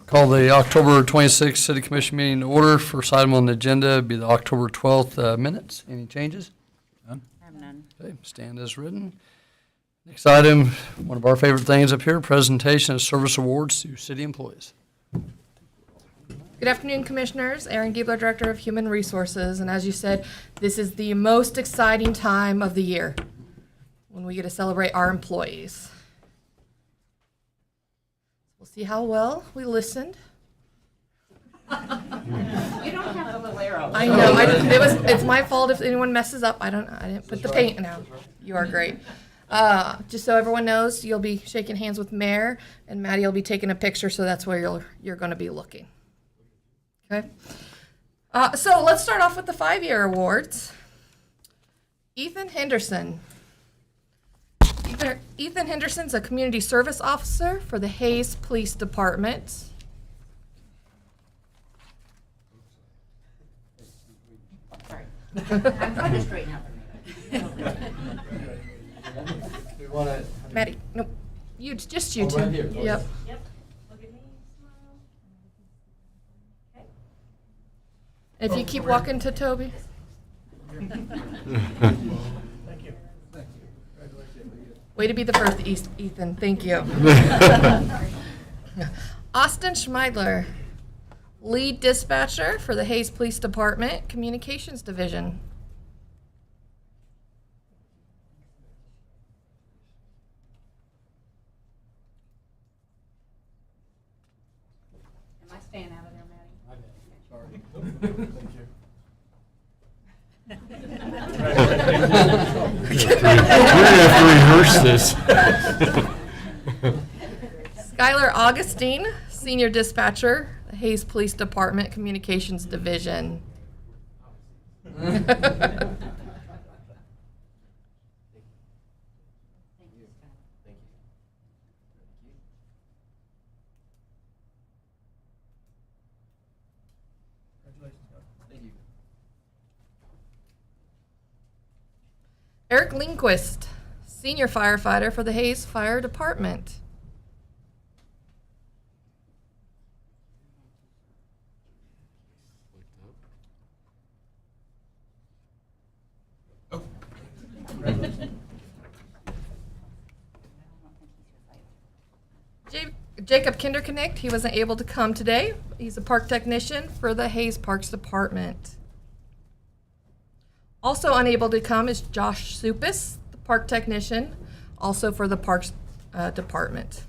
Call the October 26th City Commission meeting to order. First item on the agenda would be the October 12th minutes. Any changes? I have none. Okay, stand as written. Next item, one of our favorite things up here, presentation of service awards to city employees. Good afternoon, Commissioners. Erin Giebler, Director of Human Resources. And as you said, this is the most exciting time of the year when we get to celebrate our employees. We'll see how well we listened. You don't have a Valero. I know. It's my fault if anyone messes up. I didn't put the paint now. You are great. Just so everyone knows, you'll be shaking hands with Mayor, and Maddie will be taking a picture, so that's where you're going to be looking. Okay. So let's start off with the 5-year awards. Ethan Henderson. Ethan Henderson's a community service officer for the Hayes Police Department. Sorry. I'm trying to straighten out for me. Maddie, nope. Just you two. right here. Yep. Yep. Look at me, smile. Okay. If you keep walking to Toby. Way to be the first, Ethan. Thank you. Austin Schmeidler, lead dispatcher for the Hayes Police Department Communications Division. Am I staying out of there, Maddie? Sorry. Thank you. We're gonna have to rehearse this. Skylar Augustine, senior dispatcher, the Hayes Police Department Communications Division. Eric Lindquist, senior firefighter for the Hayes Fire Department. Jacob Kinderknecht, he wasn't able to come today. He's a park technician for the Hayes Parks Department. Also unable to come is Josh Supis, the park technician, also for the Parks Department.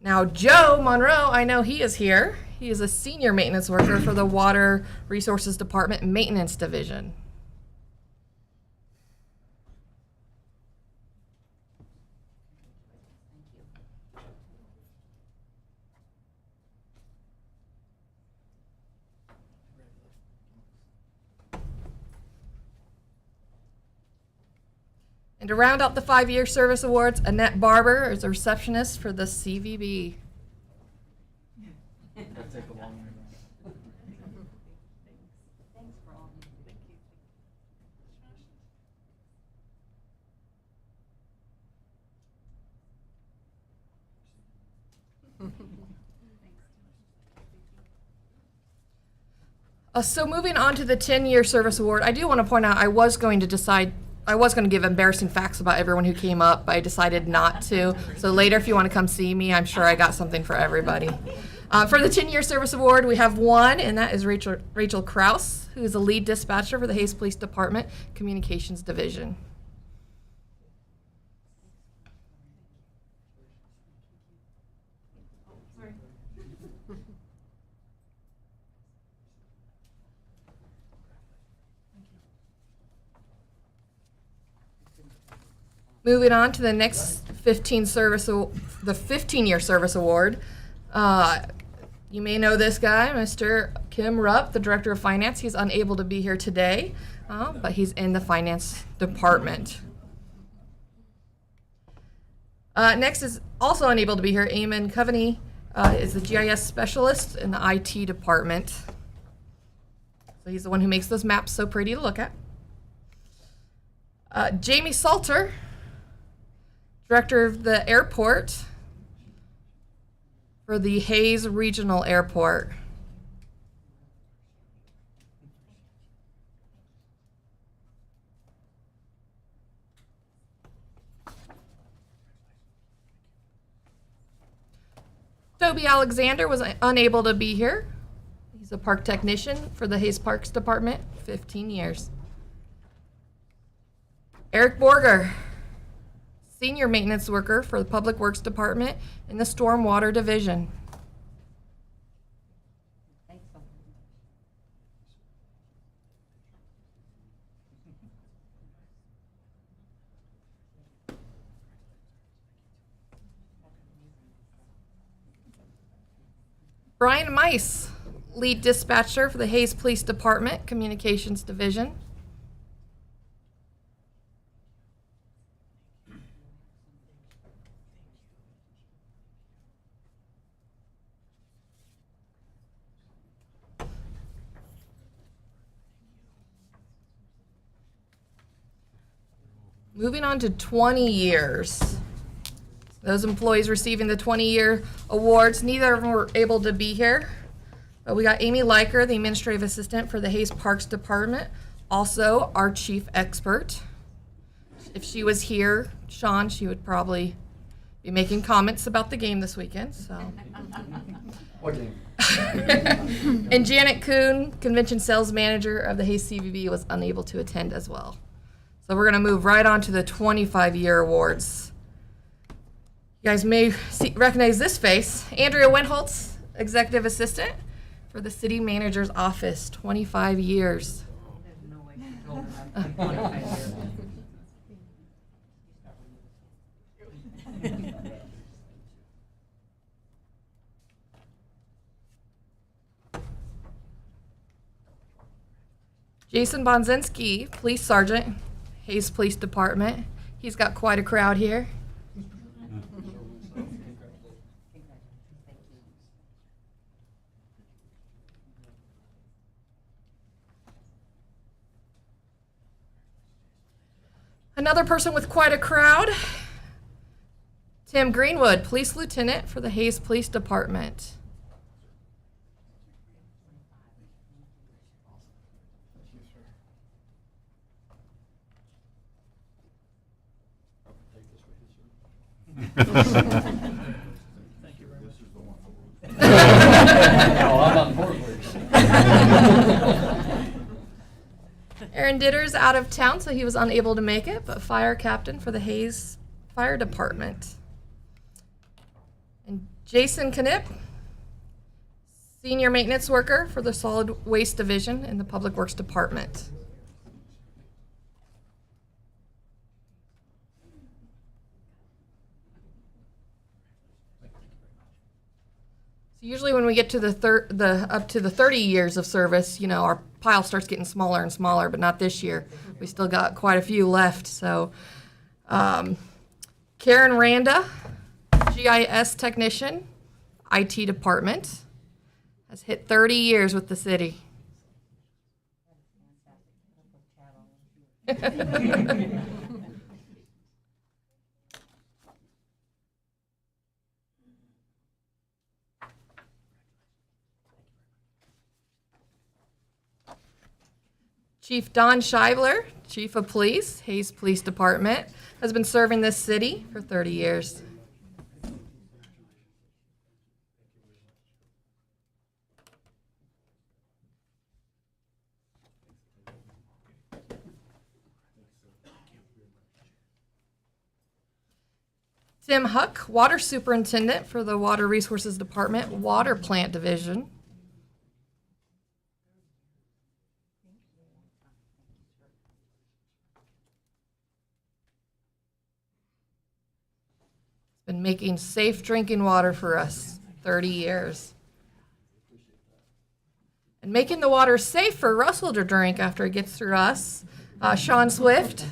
Now, Joe Monroe, I know he is here. He is a senior maintenance worker for the Water Resources Department Maintenance Division. And to round out the 5-year service awards, Annette Barber is a receptionist for the CVB. Thanks for all. Thank you. So moving on to the 10-year service award, I do want to point out I was going to give embarrassing facts about everyone who came up, but I decided not to. So later, if you want to come see me, I'm sure I got something for everybody. For the 10-year service award, we have one, and that is Rachel Kraus, who is a lead dispatcher for the Hayes Police Department Communications Division. Moving on to the next 15-year service award. You may know this guy, Mr. Kim Rupp, the Director of Finance. He's unable to be here today, but he's in the Finance Department. Next is also unable to be here, Eamon Coveney is the GIS Specialist in the IT Department. So he's the one who makes those maps so pretty to look at. Jamie Salter, Director of the Airport for the Hayes Regional Airport. Toby Alexander was unable to be here. He's a park technician for the Hayes Parks Department, 15 years. Eric Borger, senior maintenance worker for the Public Works Department in the Stormwater Division. Brian Mice, lead dispatcher for the Hayes Police Department, Communications Division. Moving on to 20 years. Those employees receiving the 20-year awards, neither of them were able to be here. But we got Amy Leiker, the administrative assistant for the Hayes Parks Department, also our chief expert. If she was here, Sean, she would probably be making comments about the game this weekend, so. What game? And Janet Kuhn, convention sales manager of the Hayes CVB, was unable to attend as well. So we're gonna move right on to the 25-year awards. You guys may recognize this face. Andrea Wentholtz, executive assistant for the city manager's office, 25 years. Jason Bonzinski, police sergeant, Hayes Police Department. He's got quite a crowd here. Another person with quite a crowd, Tim Greenwood, police lieutenant for the Hayes Police Department. Aaron Ditter's out of town, so he was unable to make it, but fire captain for the Hayes Fire Department. And Jason Knipp, senior maintenance worker for the Solid Waste Division in the Public Works Department. Usually when we get to up to the 30 years of service, you know, our pile starts getting smaller and smaller, but not this year. We still got quite a few left. So Karen Randa, GIS technician, IT department, has hit 30 years with the city. Chief Don Scheibler, Chief of Police, Hayes Police Department, has been serving this city for 30 years. Tim Huck, Water Superintendent for the Water Resources Department, Water Plant Division. Been making safe drinking water for us 30 years. And making the water safe for Russell to drink after it gets through us, Sean Swift,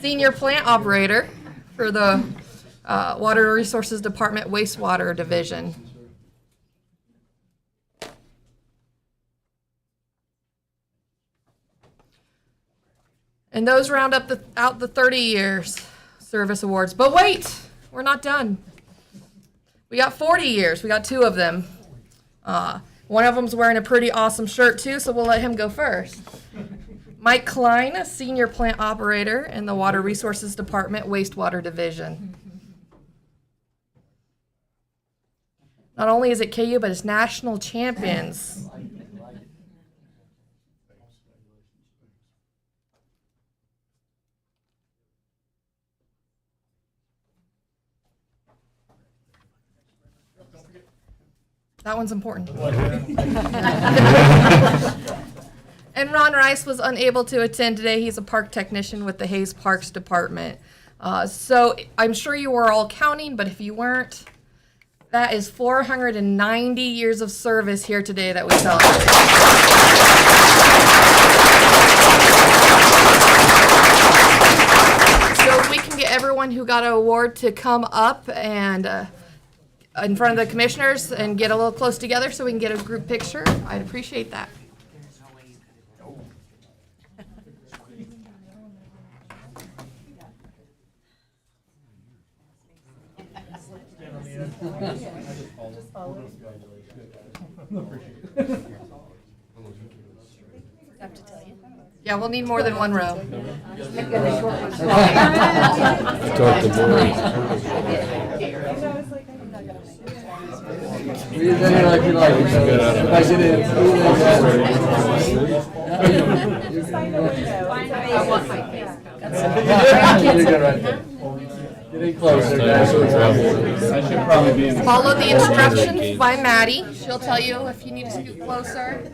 senior plant operator for the Water Resources Department Wastewater Division. And those round up out the 30 years service awards. But wait, we're not done. We got 40 years. We got 2 of them. One of them's wearing a pretty awesome shirt too, so we'll let him go first. Mike Klein, a senior plant operator in the Water Resources Department, Wastewater Division. Not only is it KU, but it's national champions. That one's important. And Ron Rice was unable to attend today. He's a park technician with the Hayes Parks Department. So I'm sure you were all counting, but if you weren't, that is 490 years of service here today that we celebrate. So if we can get everyone who got an award to come up and in front of the commissioners and get a little close together so we can get a group picture, I'd appreciate that. Yeah, we'll need more than one row. Talk to Boris. Getting closer. Follow the instructions by Maddie. She'll tell you if you need to scoot closer.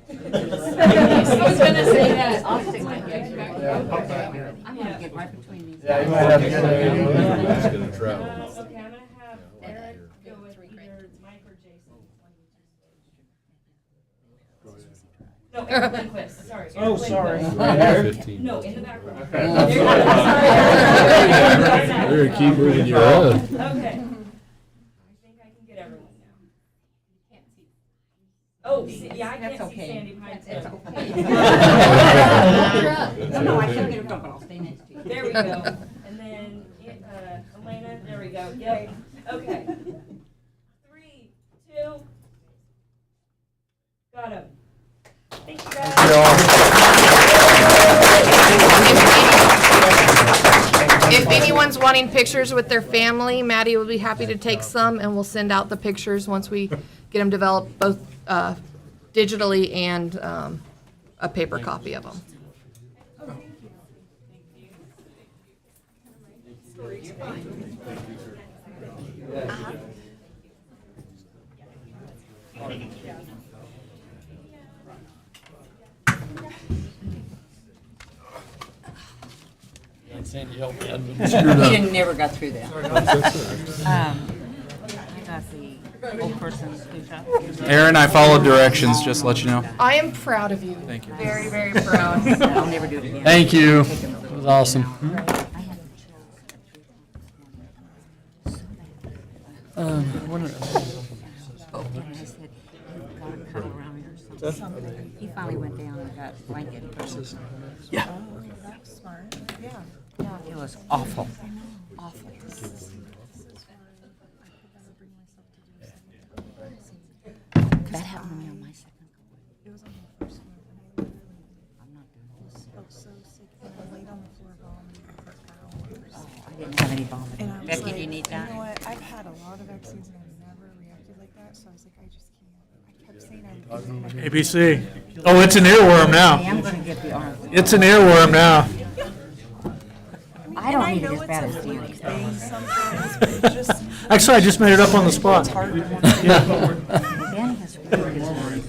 I was gonna say that. I'll stick my head back. I'm gonna get right between these. Yeah, you might have to get He's gonna travel. Okay, I'm gonna have Eric go with either Mike or Jason. No, Eric Lindquist, sorry. Oh, sorry. Lindquist. 15. No, in the back row. Better keep moving your head. Okay. I think I can get everyone now. Oh, yeah, I can't see okay. Sandy behind too. That's okay. No, I can't get her done, but I'll stay next to you. There we go. And then, Elena, there we go. Yep. Okay. 3, 2. Got him. Thank you guys. If anyone's wanting pictures with their family, Maddie will be happy to take some, and we'll send out the pictures once we get them developed, both digitally and a paper copy of them. Sandy helped me. He never got through that. I got the old person who shot. Aaron, I followed directions, just to let you know. I am proud of you. Thank you. Very, very proud. I'll never do it again. Thank you. It was awesome. I had the Oh, and I said, "You've got to cuddle around me or something." He finally went down and got blanket. Yeah. That's smart. Yeah. It was awful. Awful. That happened to me on my second go. It was on the first one. And I'm not doing this. I felt so sick. And I laid on the floor vomiting for hours. Oh, I didn't have any vomiting. And I was Becky, like, do you need that? You know what? I've had a lot of vaccines and I've never reacted like that. So I was like, I just can't. I kept saying I was going to. ABC. Oh, it's an earworm I now. am going to get the arm. It's an earworm now. I don't need it know as it's bad a as fluke Danny. thing sometimes, but it's just Actually, I just made it up on the spot. it's hard to want Yeah. Danny has really his worries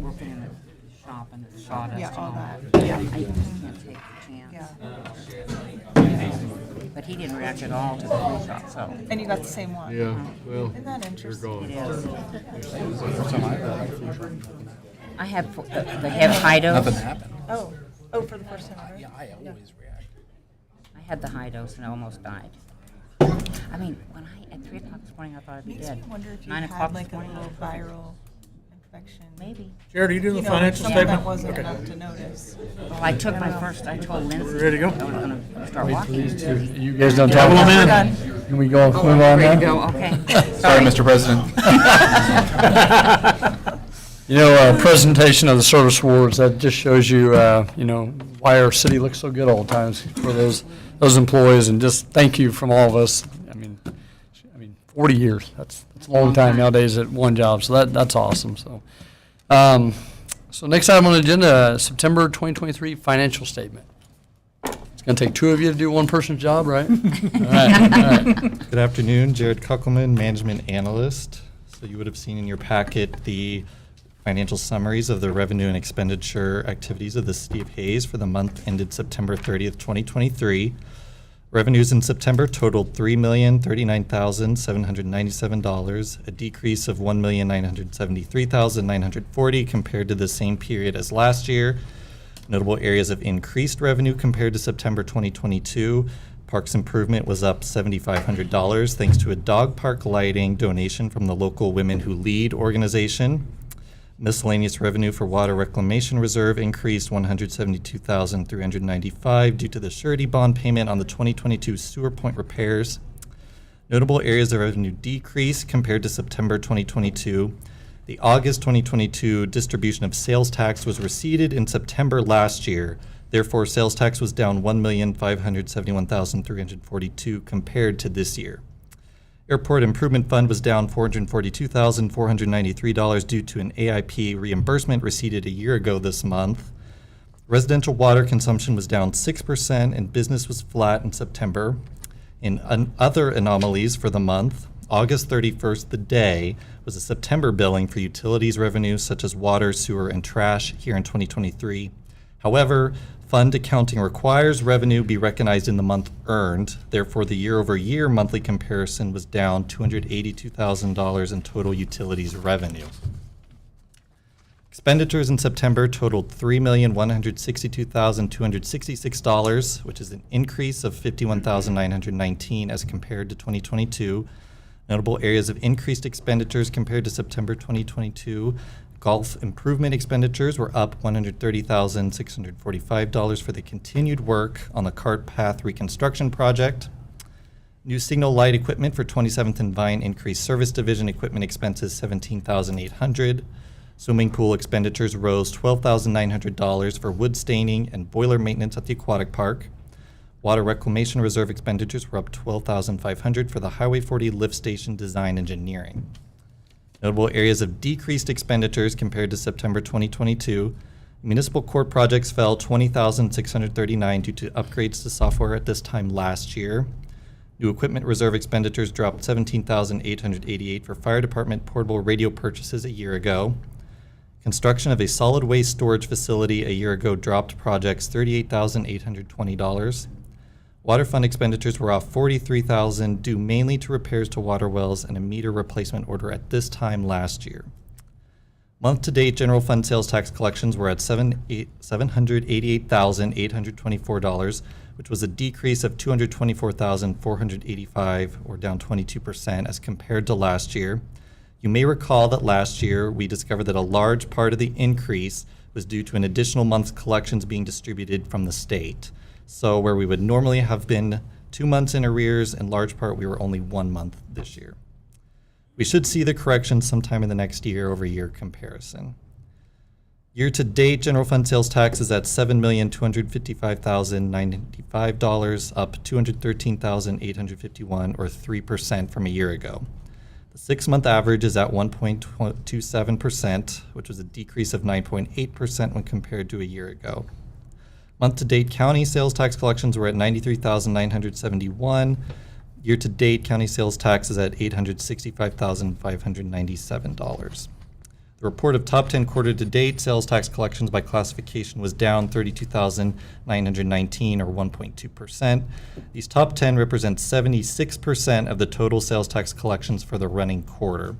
working in the shop and the sawdust Yeah, and all all that. that. Yeah. I just can't take the chance. Yeah. But he didn't react at all to the flu shot, so And you got the same one. Yeah, well, Isn't that you're interesting? it gone. is. I have, they have high dose. happened. Oh, for the first time ever? I always react. I had the high dose and I almost died. I mean, when at 3 o'clock this morning, I thought I'd be Makes dead. me wonder if you 9 had o'clock like this a morning, I little was perfect. viral inspection. Maybe. Jared, are you doing You the know, financial some of statement? that wasn't Okay. enough to notice. Well, I took my first, I told Lindsay. Ready to go? I was gonna start Wait for walking. these two. You guys don't Gavel talk. them in. Can we go, move on Ready to now? go, okay. Sorry, Mr. President. You know, presentation of the service awards, that just shows you, you know, why our city looks so good all the times for those employees, and just thank you from all of us. I mean, 40 years, that's a long time nowadays at one job, so that's awesome, so. So next item on the agenda, September 2023 financial statement. It's gonna take two of you to do one person's job, right? All right. Good afternoon, Jared Kuckelman, Management Analyst. So you would have seen in your packet the financial summaries of the revenue and expenditure activities of the City of Hayes for the month ended September 30th, 2023. Revenues in September totaled $3,039,797, a decrease of $1,973,940 compared to the same period as last year. Notable areas of increased revenue compared to September 2022. Parks improvement was up $7,500 thanks to a dog park lighting donation from the local Women Who Lead organization. Miscellaneous revenue for water reclamation reserve increased $172,395 due to the surety bond payment on the 2022 sewer point repairs. Notable areas of revenue decrease compared to September 2022. The August 2022 distribution of sales tax was receipted in September last year. Therefore, sales tax was down $1,571,342 compared to this year. Airport Improvement Fund was down $442,493 due to an AIP reimbursement received a year ago this month. Residential water consumption was down 6% and business was flat in September. In other anomalies for the month, August 31st, the day, was a September billing for utilities revenues such as water, sewer, and trash here in 2023. However, fund accounting requires revenue be recognized in the month earned. Therefore, the year-over-year monthly comparison was down $282,000 in total utilities revenue. Expenditures in September totaled $3,162,266, which is an increase of $51,919 as compared to 2022. Notable areas of increased expenditures compared to September 2022. Golf improvement expenditures were up $130,645 for the continued work on the cart path reconstruction project. New signal light equipment for 27th and Vine increased service division equipment expenses $17,800. Swimming pool expenditures rose $12,900 for wood staining and boiler maintenance at the aquatic park. Water reclamation reserve expenditures were up $12,500 for the Highway 40 lift station design engineering. Notable areas of decreased expenditures compared to September 2022. Municipal court projects fell $20,639 due to upgrades to software at this time last year. New equipment reserve expenditures dropped $17,888 for fire department portable radio purchases a year ago. Construction of a solid waste storage facility a year ago dropped projects $38,820. Water fund expenditures were off $43,000 due mainly to repairs to water wells and a meter replacement order at this time last year. Month-to-date general fund sales tax collections were at $788,824, which was a decrease of $224,485, or down 22% as compared to last year. You may recall that last year we discovered that a large part of the increase was due to an additional month's collections being distributed from the state. So where we would normally have been 2 months in arrears, in large part we were only 1 month this year. We should see the correction sometime in the next year-over-year comparison. Year-to-date general fund sales tax is at $7,255,095, up $213,851, or 3% from a year ago. The 6-month average is at 1.27%, which was a decrease of 9.8% when compared to a year ago. Month-to-date county sales tax collections were at $93,971. Year-to-date county sales tax is at $865,597. The report of top 10 quarter-to-date sales tax collections by classification was down $32,919, or 1.2%. These top 10 represent 76% of the total sales tax collections for the running quarter.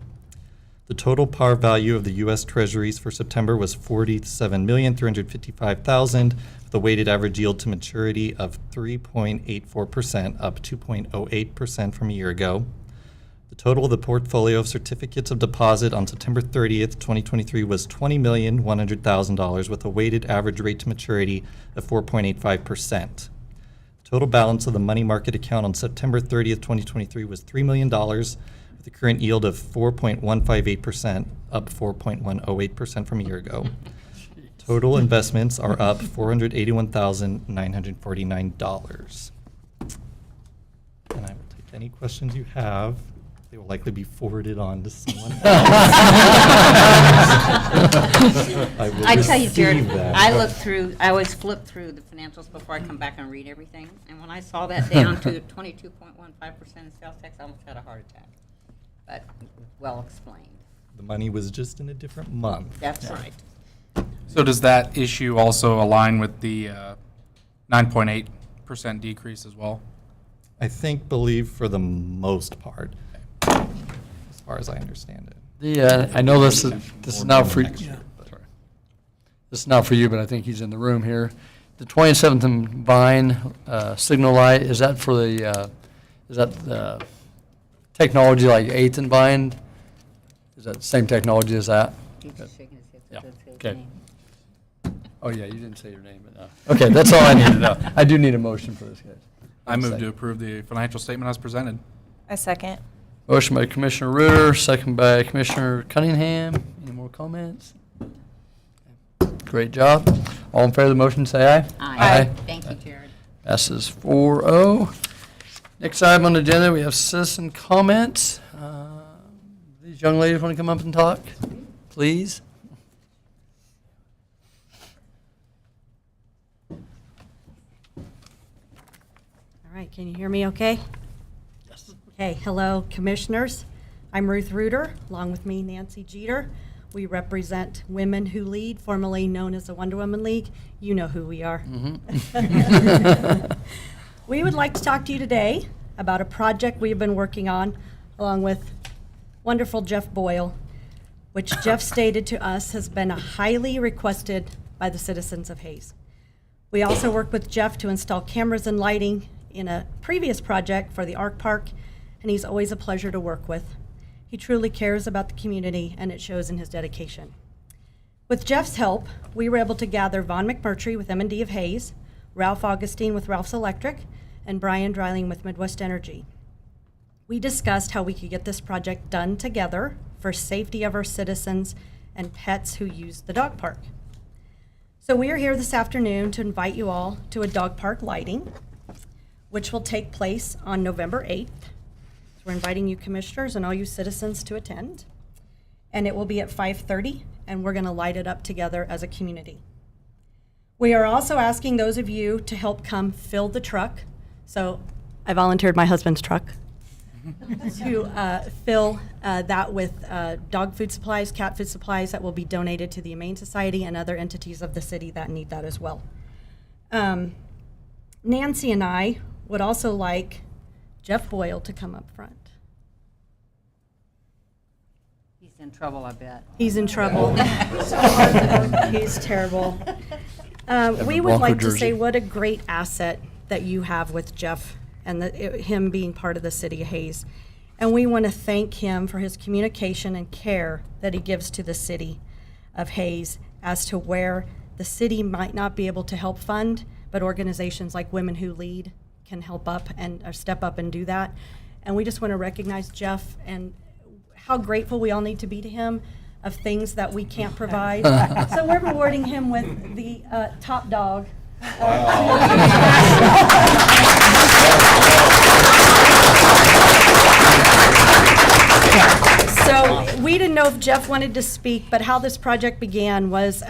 The total par value of the U.S. Treasuries for September was $47,355,000, with a weighted average yield to maturity of 3.84%, up 2.08% from a year ago. The total of the portfolio of certificates of deposit on September 30th, 2023 was $20,100,000 with a weighted average rate to maturity of 4.85%. Total balance of the money market account on September 30th, 2023 was $3 million with a current yield of 4.158%, up 4.108% from a year ago. Total investments are up $481,949. And I will take any questions you have. They will likely be forwarded on to someone else. I tell you, Jared, receive that. I always flip through the financials before I come back and read everything. And when I saw that down to 22.15% in sales tax, I almost had a heart attack. But well explained. The money was just in a different month. That's right. So does that issue also align with the 9.8% decrease as well? I believe for the most part, as far as I understand it. I know this is not for this is not for you, but I think he's in the room here. The 27th and Vine signal light, is that for the technology like 8th and Vine? Is that the same technology as that? He's just shaking his head. so Yeah. that's his Okay. name. Oh yeah, you didn't say your name, but no. Okay, that's all I need to know. I do need a motion for this, guys. I move to approve the financial statement as presented. A second. Motion by Commissioner Reuter, second by Commissioner Cunningham. Any more comments? Great job. All in favor of the motion, say aye. Aye. Thank you, Jared. Passes 4-0. Next item on the agenda, we have citizen comments. These young ladies want to come up and talk, please? All right, can you hear me okay? Yes. Okay, hello, commissioners. I'm Ruth Reuter, along with me, Nancy Jeter. We represent Women Who Lead, formerly known as the Wonder Woman League. You know who we are. We would like to talk to you today about a project we've been working on, along with wonderful Jeff Boyle, which Jeff stated to us has been highly requested by the citizens of Hayes. We also worked with Jeff to install cameras and lighting in a previous project for the Arc Park, and he's always a pleasure to work with. He truly cares about the community, and it shows in his dedication. With Jeff's help, we were able to gather Vaughn McMurtry with M&D of Hayes, Ralph Augustine with Ralph's Electric, and Brian Dreiling with Midwest Energy. We discussed how we could get this project done together for safety of our citizens and pets who use the dog park. So we are here this afternoon to invite you all to a dog park lighting, which will take place on November 8th. So we're inviting you commissioners and all you citizens to attend. And it will be at 5:30, and we're going to light it up together as a community. We are also asking those of you to help come fill the truck. So I volunteered my husband's truck to fill that with dog food supplies, cat food supplies that will be donated to the Humane Society and other entities of the city that need that as well. Nancy and I would also like Jeff Boyle to come up front. He's in trouble, I bet. He's in trouble. He's terrible. We would Bronco like to jersey. say what a great asset that you have with Jeff and him being part of the city of Hayes. And we want to thank him for his communication and care that he gives to the city of Hayes as to where the city might not be able to help fund, but organizations like Women Who Lead can help up and or step up and do that. And we just want to recognize Jeff and how grateful we all need to be to him of things that we can't provide. So we're rewarding him with the top dog. So we didn't know if Jeff wanted to speak, but how this project began was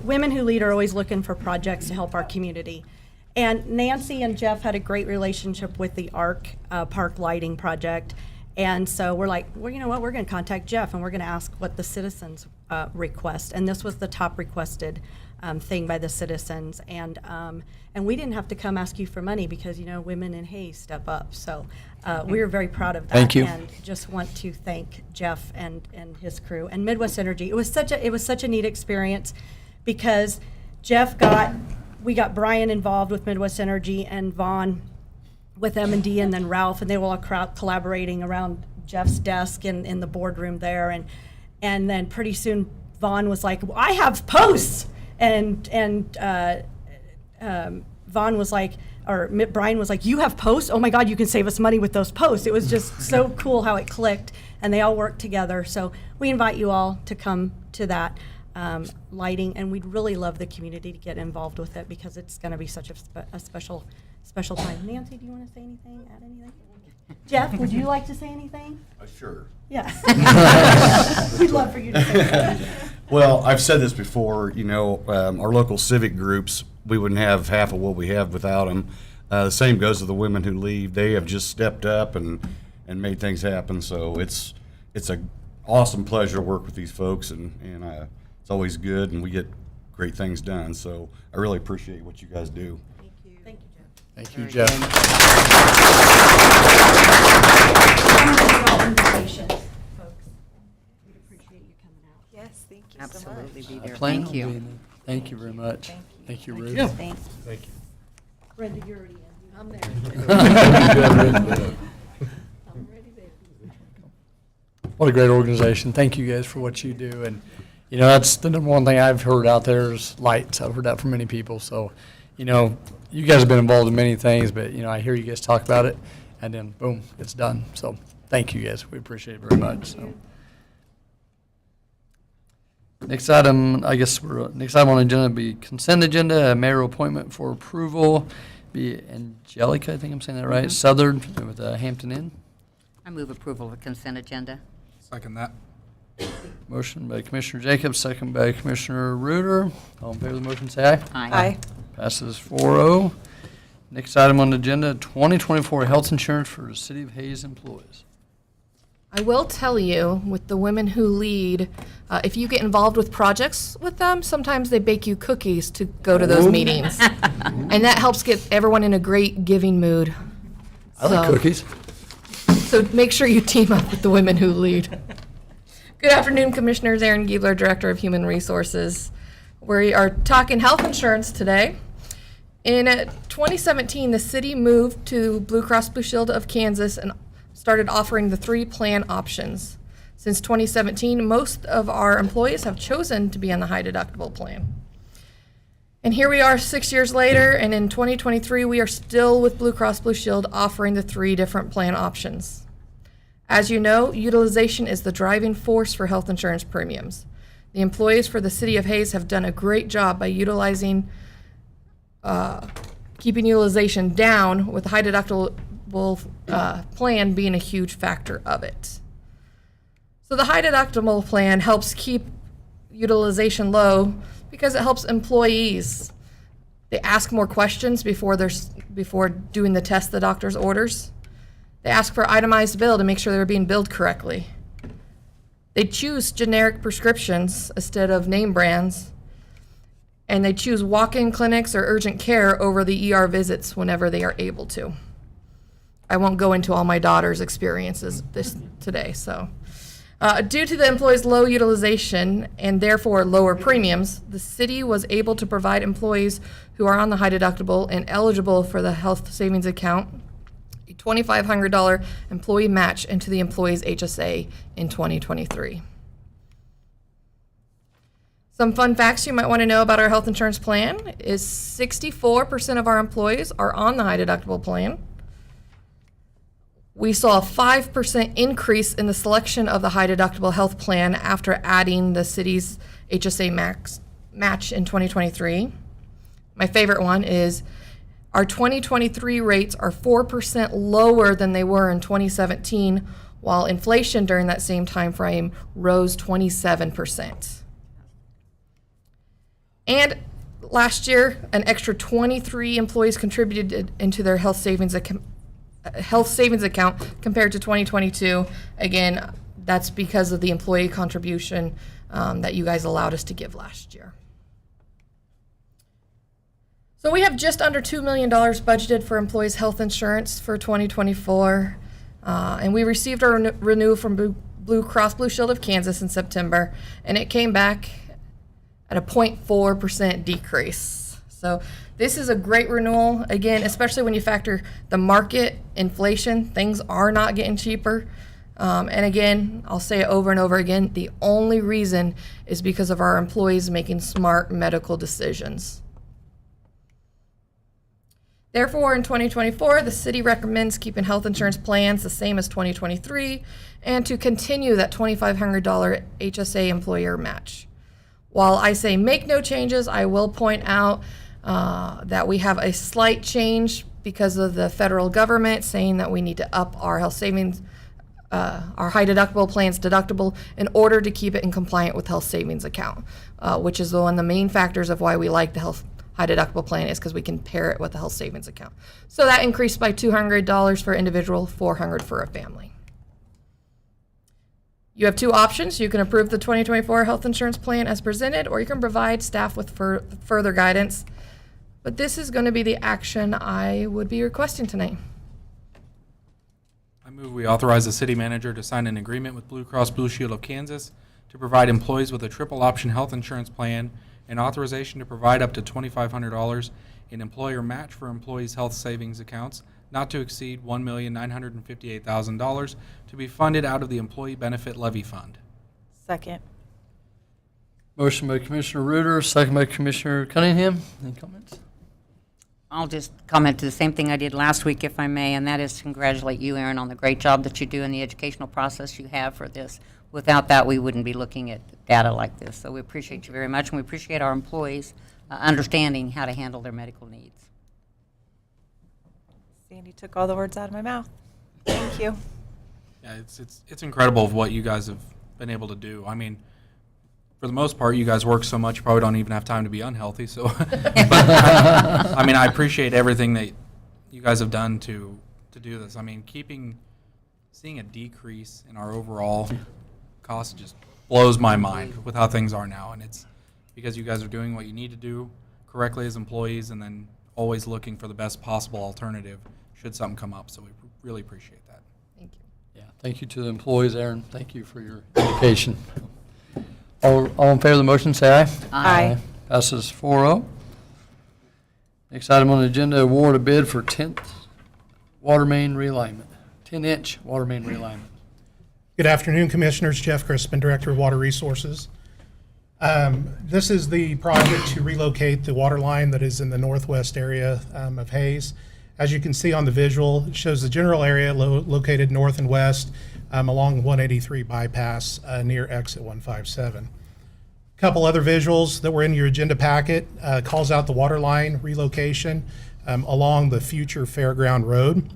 Women Who Lead are always looking for projects to help our community. And Nancy and Jeff had a great relationship with the Arc Park Lighting Project. And so we're like, well, you know what, we're going to contact Jeff and we're going to ask what the citizens request. And this was the top requested thing by the citizens. And we didn't have to come ask you for money because, you know, women in Hayes step up. So we are very proud of that. Thank you. And just want to thank Jeff and his crew and Midwest Energy. It was such a neat experience because we got Brian involved with Midwest Energy and Vaughn with M&D and then Ralph, and they were all collaborating around Jeff's desk in the boardroom there, and then pretty soon Vaughn was like, I have posts, and Vaughn was like, or Brian was like, you have posts? Oh my God, you can save us money with those posts. It was just so cool how it clicked, and they all worked together. So we invite you all to come to that lighting, and we'd really love the community to get involved with it because it's going to be such a special time. Nancy, do you want to say anything, add anything? Jeff, would you like to say anything? Sure. Yes. We'd love for you to say something. Well, I've said this before, our local civic groups, we wouldn't have half of what we have without them. The same goes to the women who leave. They have just stepped up and made things happen. So it's an awesome pleasure to work with these folks, and it's always good, and we get great things done. So I really appreciate what you guys do. Thank you, Jeff. Thank you, Jeff. Folks, we'd appreciate you coming out. Yes, thank you Absolutely be I there. plan Thank on you. being there. Thank you very much. Thank you, Ruth. Thanks. Thank you. Brenda, you're already in. I'm there. What a great organization. Thank you guys for what you do. And, that's the number one thing I've heard out there is lights. I've heard that from many people. So, you guys have been involved in many things, but, I hear you guys talk about it, and then, boom, it's done. So thank you guys. We appreciate it very much. So. Next item, next item on the agenda would be consent agenda, a mayor appointment for approval. Be Angelica, I think I'm saying that right, Southern with Hampton Inn. I move approval of the consent agenda. Second that. Motion by Commissioner Jacobs, second by Commissioner Reuter. All in favor of the motion, say aye. Aye. Passes 4-0. Next item on the agenda, 2024 health insurance for the City of Hayes employees. I will tell you, with the women who lead, if you get involved with projects with them, sometimes they bake you cookies to go to those meetings. And that helps get everyone in a great giving mood. I like So- cookies. So make sure you team up with the women who lead. Good afternoon, Commissioners. Erin Giebler, Director of Human Resources. We are talking health insurance today. In 2017, the city moved to Blue Cross Blue Shield of Kansas and started offering the 3 plan options. Since 2017, most of our employees have chosen to be on the high deductible plan. And here we are 6 years later, and in 2023, we are still with Blue Cross Blue Shield offering the 3 different plan options. As you know, utilization is the driving force for health insurance premiums. The employees for the City of Hayes have done a great job by utilizing, keeping utilization down, with the high deductible plan being a huge factor of it. So the high deductible plan helps keep utilization low because it helps employees. They ask more questions before doing the test the doctor's orders. They ask for itemized bill to make sure they're being billed correctly. They choose generic prescriptions instead of name brands. And they choose walk-in clinics or urgent care over the ER visits whenever they are able to. I won't go into all my daughter's experiences today. So, due to the employees' low utilization and therefore lower premiums, the city was able to provide employees who are on the high deductible and eligible for the health savings account a $2,500 employee match into the employee's HSA in 2023. Some fun facts you might want to know about our health insurance plan is 64% of our employees are on the high deductible plan. We saw a 5% increase in the selection of the high deductible health plan after adding the city's HSA match in 2023. My favorite one is our 2023 rates are 4% lower than they were in 2017, while inflation during that same time frame rose 27%. And last year, an extra 23 employees contributed into their health savings account compared to 2022. Again, that's because of the employee contribution that you guys allowed us to give last year. So we have just under $2 million budgeted for employees' health insurance for 2024. And we received our renewal from Blue Cross Blue Shield of Kansas in September, and it came back at a 0.4% decrease. So this is a great renewal, again, especially when you factor the market, inflation, things are not getting cheaper. And again, I'll say it over and over again, the only reason is because of our employees making smart medical decisions. Therefore, in 2024, the city recommends keeping health insurance plans the same as 2023 and to continue that $2,500 HSA employer match. While I say make no changes, I will point out that we have a slight change because of the federal government saying that we need to up our health savings, our high deductible plans deductible in order to keep it in compliant with health savings account, which is one of the main factors of why we like the high deductible plan is because we can pair it with the health savings account. So that increased by $200 for individual, $400 for a family. You have two options. You can approve the 2024 health insurance plan as presented, or you can provide staff with further guidance. But this is going to be the action I would be requesting tonight. I move we authorize the city manager to sign an agreement with Blue Cross Blue Shield of Kansas to provide employees with a triple option health insurance plan and authorization to provide up to $2,500 in employer match for employees' health savings accounts, not to exceed $1,958,000, to be funded out of the Employee Benefit Levy Fund. Second. Motion by Commissioner Reuter, second by Commissioner Cunningham. Any comments? I'll just comment to the same thing I did last week, if I may, and that is to congratulate you, Aaron, on the great job that you do in the educational process you have for this. Without that, we wouldn't be looking at data like this. So we appreciate you very much, and we appreciate our employees understanding how to handle their medical needs. Sandy took all the words out of my mouth. Thank you. Yeah, it's incredible of what you guys have been able to do. I mean, for the most part, you guys work so much, you probably don't even have time to be unhealthy. So, but, I mean, I appreciate everything that you guys have done to do this. I mean, seeing a decrease in our overall cost just blows my mind with how things are now, and it's because you guys are doing what you need to do correctly as employees, and then always looking for the best possible alternative should something come up. So we really appreciate that. Thank you. Yeah, thank you to the employees, Aaron. Thank you for your dedication. All in favor of the motion, say aye. Aye. Passes 4-0. Next item on the agenda, award a bid for 10th water main realignment, 10-inch water main realignment. Good afternoon, Commissioners. Jeff Crispin, Director of Water Resources. This is the project to relocate the water line that is in the northwest area of Hayes. As you can see on the visual, it shows the general area located north and west along 183 bypass near exit 157. A couple other visuals that were in your agenda packet calls out the water line relocation along the future Fairground Road.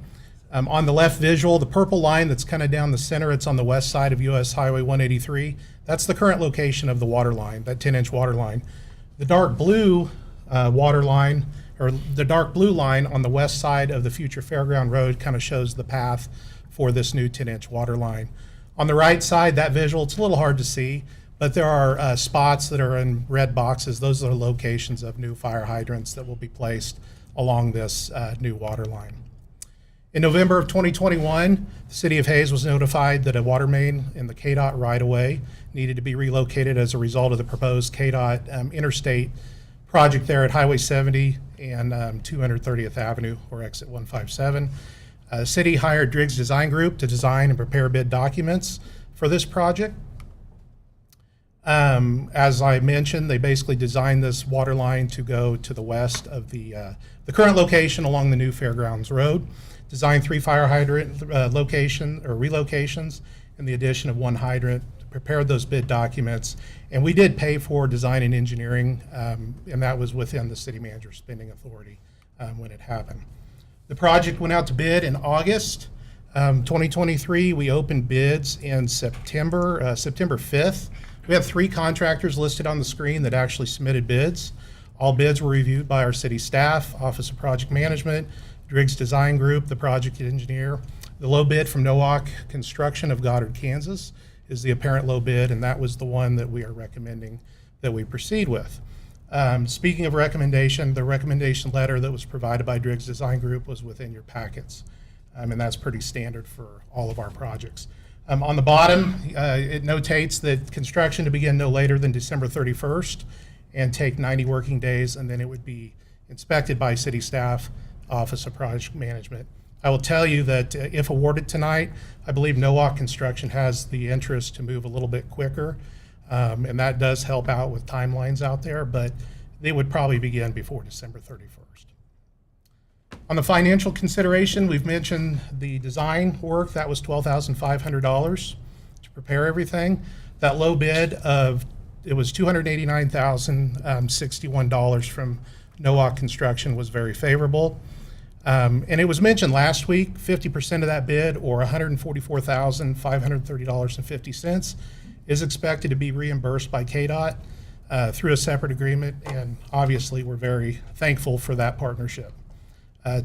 On the left visual, the purple line that's kind of down the center, it's on the west side of US Highway 183. That's the current location of the water line, that 10-inch water line. The dark blue water line, or the dark blue line on the west side of the future Fairground Road kind of shows the path for this new 10-inch water line. On the right side, that visual, it's a little hard to see, but there are spots that are in red boxes. Those are locations of new fire hydrants that will be placed along this new water line. In November of 2021, the City of Hayes was notified that a water main in the KDOT right-of-way needed to be relocated as a result of the proposed KDOT interstate project there at Highway 70 and 230th Avenue, or exit 157. The city hired Driggs Design Group to design and prepare bid documents for this project. As I mentioned, they basically designed this water line to go to the west of the current location along the new Fairgrounds Road. Designed 3 fire hydrant relocations and the addition of 1 hydrant. Prepared those bid documents, and we did pay for design and engineering, and that was within the city manager's spending authority when it happened. The project went out to bid in August 2023. We opened bids in September 5th. We have 3 contractors listed on the screen that actually submitted bids. All bids were reviewed by our city staff, Office of Project Management, Driggs Design Group, the project engineer. The low bid from Nowak Construction of Goddard, Kansas is the apparent low bid, and that was the one that we are recommending that we proceed with. Speaking of recommendation, the recommendation letter that was provided by Driggs Design Group was within your packets, and that's pretty standard for all of our projects. On the bottom, it notates that construction to begin no later than December 31st and take 90 working days, and then it would be inspected by city staff, Office of Project Management, I will tell you that if awarded tonight, I believe NOAC Construction has the interest to move a little bit quicker, and that does help out with timelines out there, but they would probably begin before December 31st. On the financial consideration, we've mentioned the design work. That was $12,500 to prepare everything. That low bid it was $289,061 from NOAC Construction was very favorable. And it was mentioned last week, 50% of that bid, or $144,530.50, is expected to be reimbursed by KDOT through a separate agreement, and obviously we're very thankful for that partnership.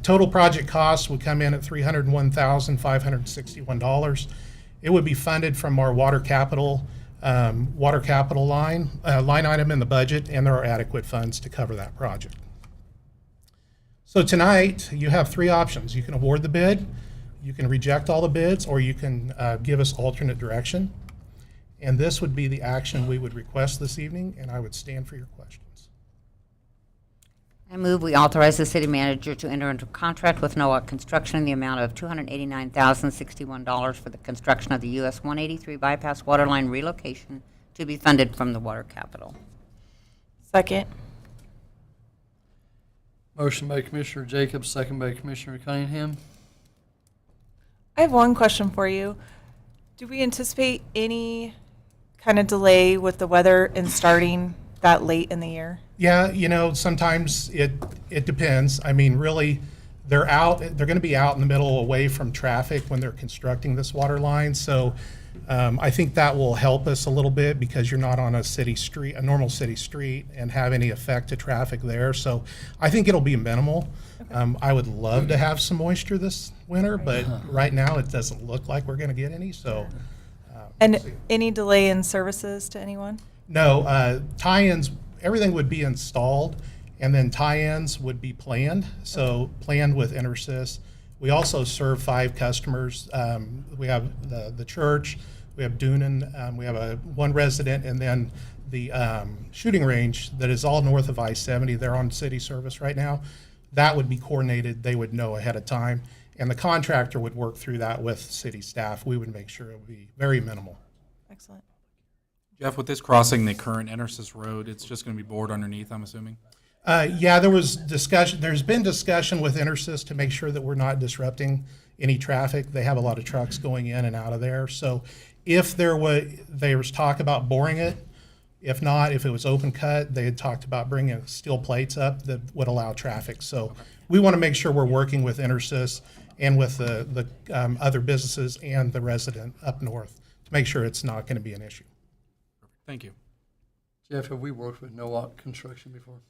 Total project costs would come in at $301,561. It would be funded from our water capital line item in the budget, and there are adequate funds to cover that project. So tonight, you have three options. You can award the bid, you can reject all the bids, or you can give us alternate direction. And this would be the action we would request this evening, and I would stand for your questions. I move we authorize the city manager to enter into a contract with NOAC Construction in the amount of $289,061 for the construction of the US 183 bypass water line relocation to be funded from the water capital. Second. Motion by Commissioner Jacobs, second by Commissioner Cunningham. I have one question for you. Do we anticipate any kind of delay with the weather in starting that late in the year? Yeah, sometimes it depends. I mean, really, they're going to be out in the middle away from traffic when they're constructing this water line. So I think that will help us a little bit because you're not on a normal city street, and have any effect to traffic there. So I think it'll be minimal. I would love to have some moisture this winter, but right now it doesn't look like we're going to get any. So, And any delay in services to anyone? No, tie-ins, everything would be installed, and then tie-ins would be planned. So planned with InterSys. We also serve 5 customers. We have the church, we have Dunan, we have one resident, and then the shooting range that is all north of I-70. They're on city service right now. That would be coordinated. They would know ahead of time, and the contractor would work through that with city staff. We would make sure it would be very minimal. Excellent. Jeff, with this crossing the current Intersis Road, it's just going to be bored underneath, I'm assuming? Yeah, there was discussion. There's been discussion with InterSys to make sure that we're not disrupting any traffic. They have a lot of trucks going in and out of there. So if there was talk about boring it. If not, if it was open cut, they had talked about bringing steel plates up that would allow traffic. So we want to make sure we're working with InterSys and with the other businesses and the resident up north to make sure it's not going to be an issue. Thank you. Jeff, have we worked with NOAC Construction before?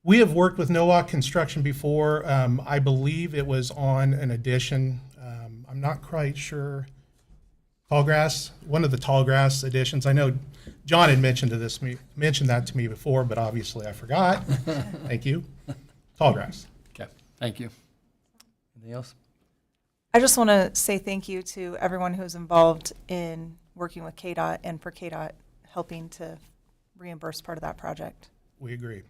We have worked with NOAC Construction before. I believe it was on an addition. I'm not quite sure. Tallgrass, one of the Tallgrass additions. I know John had mentioned that to me before, but obviously I forgot. Thank you. Tallgrass. Okay, thank you. Anything else? I just want to say thank you to everyone who's involved in working with KDOT and for KDOT helping to reimburse part of that project. We agree.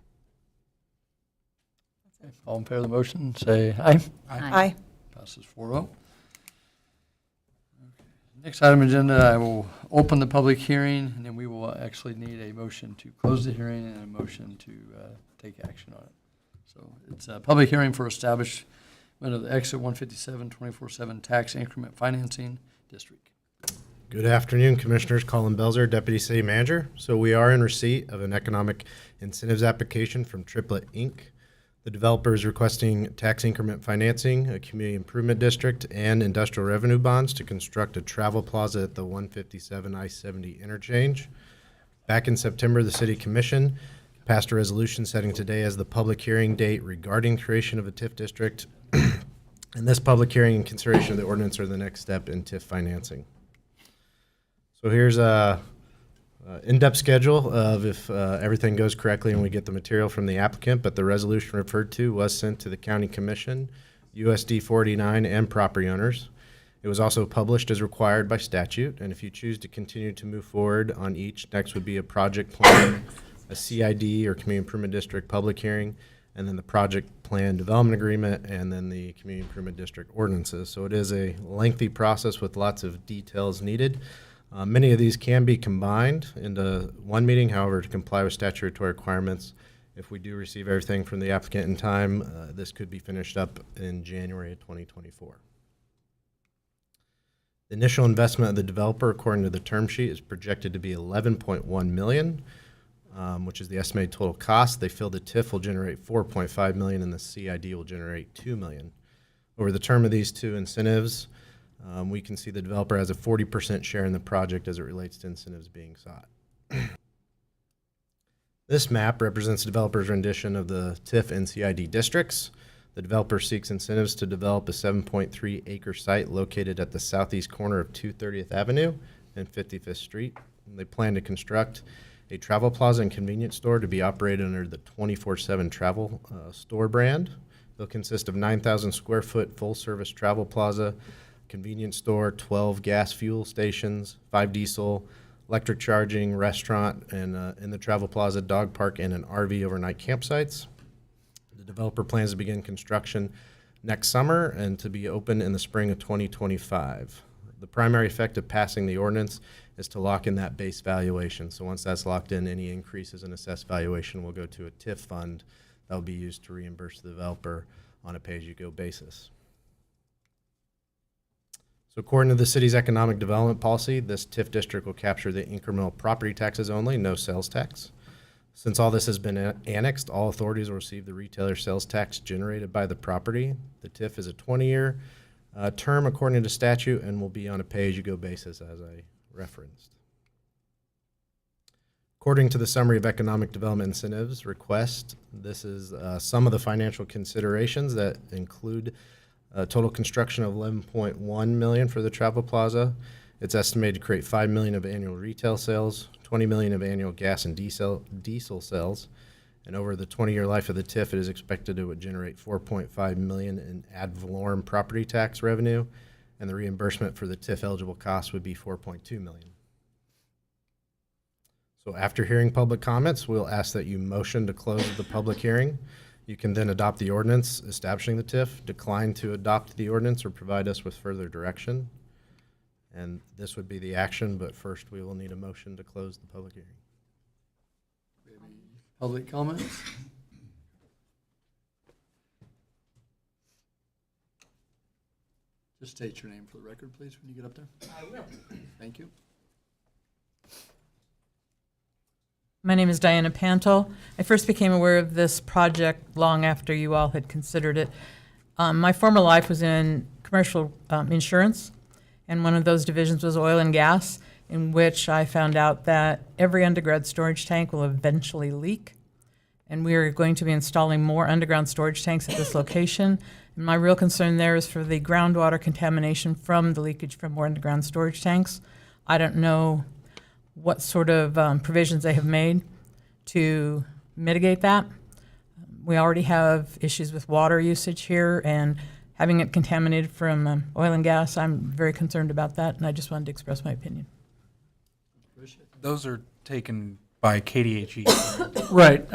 Okay, all in favor of the motion, say aye. Aye. Passes 4-0. Next item on the agenda, I will open the public hearing, and then we will actually need a motion to close the hearing and a motion to take action on it. So it's a public hearing for establishment of the Exit 157 24/7 Tax Increment Financing District. Good afternoon, Commissioners. Colin Belzer, Deputy City Manager. So we are in receipt of an economic incentives application from Triplet Inc. The developer is requesting tax increment financing, a community improvement district, and industrial revenue bonds to construct a travel plaza at the 157 I-70 interchange. Back in September, the City Commission passed a resolution setting today as the public hearing date regarding creation of a TIF district. And this public hearing and consideration of the ordinance are the next step in TIF financing. So here's a in-depth schedule of if everything goes correctly and we get the material from the applicant, but the resolution referred to was sent to the County Commission, USD 489, and property owners. It was also published as required by statute, and if you choose to continue to move forward on each, next would be a project plan, a CID or Community Improvement District public hearing, and then the project plan development agreement, and then the community improvement district ordinances. So it is a lengthy process with lots of details needed. Many of these can be combined into one meeting. However, to comply with statutory requirements, if we do receive everything from the applicant in time, this could be finished up in January of 2024. The initial investment of the developer, according to the term sheet, is projected to be $11.1 million, which is the estimated total cost. They feel the TIF will generate $4.5 million and the CID will generate $2 million. Over the term of these two incentives, we can see the developer has a 40% share in the project as it relates to incentives being sought. This map represents the developer's rendition of the TIF and CID districts. The developer seeks incentives to develop a 7.3 acre site located at the southeast corner of 230th Avenue and 55th Street. And they plan to construct a travel plaza and convenience store to be operated under the 24/7 travel store brand. They'll consist of 9,000 square foot full service travel plaza, convenience store, 12 gas fuel stations, 5 diesel, electric charging, restaurant, and in the travel plaza, dog park, and an RV overnight campsites. The developer plans to begin construction next summer and to be open in the spring of 2025. The primary effect of passing the ordinance is to lock in that base valuation. So once that's locked in, any increases in assessed valuation will go to a TIF fund that will be used to reimburse the developer on a pay-as-you-go basis. So according to the city's economic development policy, this TIF district will capture the incremental property taxes only, no sales tax. Since all this has been annexed, all authorities will receive the retailer sales tax generated by the property. The TIF is a 20-year term according to statute and will be on a pay-as-you-go basis, as I referenced. According to the summary of economic development incentives request, this is some of the financial considerations that include total construction of $11.1 million for the travel plaza. It's estimated to create $5 million of annual retail sales, $20 million of annual gas and diesel sales, and over the 20-year life of the TIF, it is expected it would generate $4.5 million in ad valorem property tax revenue, and the reimbursement for the TIF eligible costs would be $4.2 million. So after hearing public comments, we'll ask that you motion to close the public hearing. You can then adopt the ordinance establishing the TIF, decline to adopt the ordinance, or provide us with further direction. And this would be the action, but first we will need a motion to close the public hearing. Public comments? Just state your name for the record, please, when you get up there. I will. Thank you. My name is Diana Pantel. I first became aware of this project long after you all had considered it. My former life was in commercial insurance, and one of those divisions was oil and gas, in which I found out that every underground storage tank will eventually leak. And we are going to be installing more underground storage tanks at this location. And my real concern there is for the groundwater contamination from the leakage from more underground storage tanks. I don't know what sort of provisions they have made to mitigate that. We already have issues with water usage here, and having it contaminated from oil and gas, I'm very concerned about that, and I just wanted to express my opinion. Those are taken by KDHE. Right.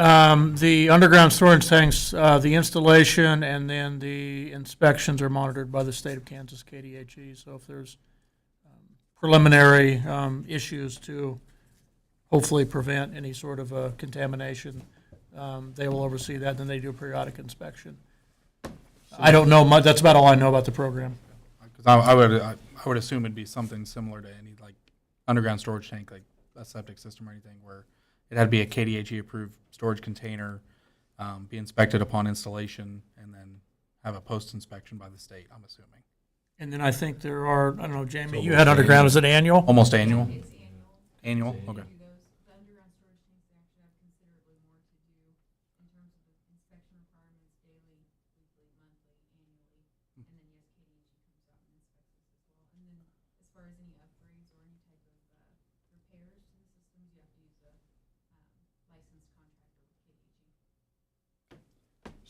The underground storage tanks, the installation and then the inspections are monitored by the state of Kansas KDHE. So if there's preliminary issues to hopefully prevent any sort of contamination, they will oversee that, and then they do a periodic inspection. I don't know much. That's about all I know about the program. Because I would assume it'd be something similar to any like underground storage tank, like a septic system or anything, where it had to be a KDHE approved storage container, be inspected upon installation, and then have a post inspection by the state, I'm assuming. And then I think there are, I don't know, Jamie, you had underground, is it annual? Almost annual? Annual, okay.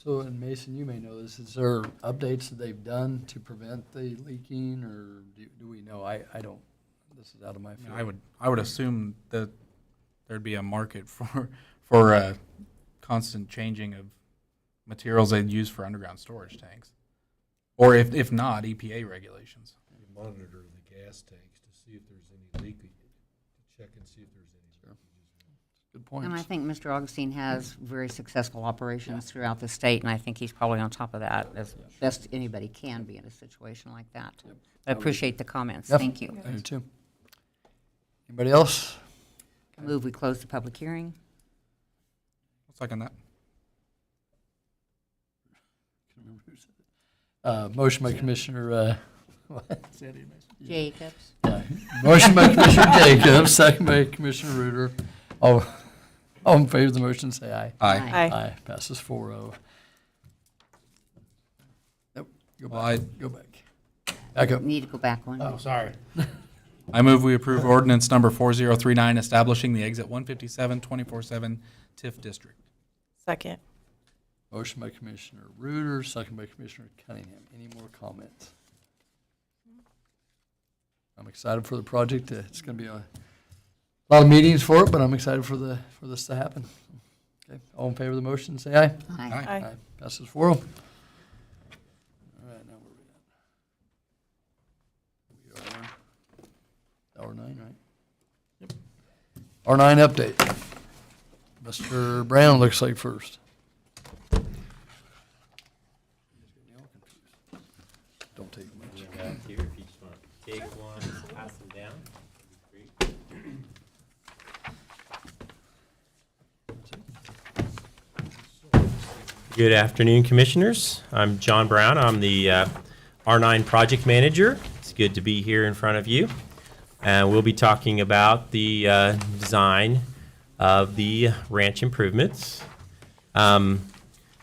So, and Mason, you may know this, is there updates that they've done to prevent the leaking, or do we know? I don't, this is out of my field. I would assume that there'd be a market for a constant changing of materials they'd use for underground storage tanks. Or if not, EPA regulations. You monitor the gas tanks to see if there's any leakage, to check and see if there's any leakages. Good point. And I think Mr. Augustine has very successful operations throughout the state, and I think he's probably on top of that as best anybody can be in a situation like that. I appreciate the comments. Yep. Thank you. I do too. Anybody else? I move we close the public hearing. I'll second that. Motion by Commissioner, what? Jacobs. Yeah. Motion by Commissioner Jacobs, second by Commissioner Reuter. All in favor of the motion, say aye. Aye. Aye. Passes 4-0. Nope. Go back. Well, Go back. Back up. Need to go back one. Oh, sorry. I move we approve ordinance number 4039 establishing the exit 157 24/7 TIF district. Second. Motion by Commissioner Reuter, second by Commissioner Cunningham. Any more comments? I'm excited for the project. It's going to be a lot of meetings for it, but I'm excited for this to happen. Okay. All in favor of the motion, say aye. Aye. Aye. Passes 4-0. All right, now where we at? R9, right? Yep. R9 update. Mr. Brown looks like first. Don't take much. Here, if you just want to take one and pass them down. that'd be great. Good afternoon, Commissioners. I'm John Brown. I'm the R9 Project Manager. It's good to be here in front of you. And we'll be talking about the design of the ranch improvements. The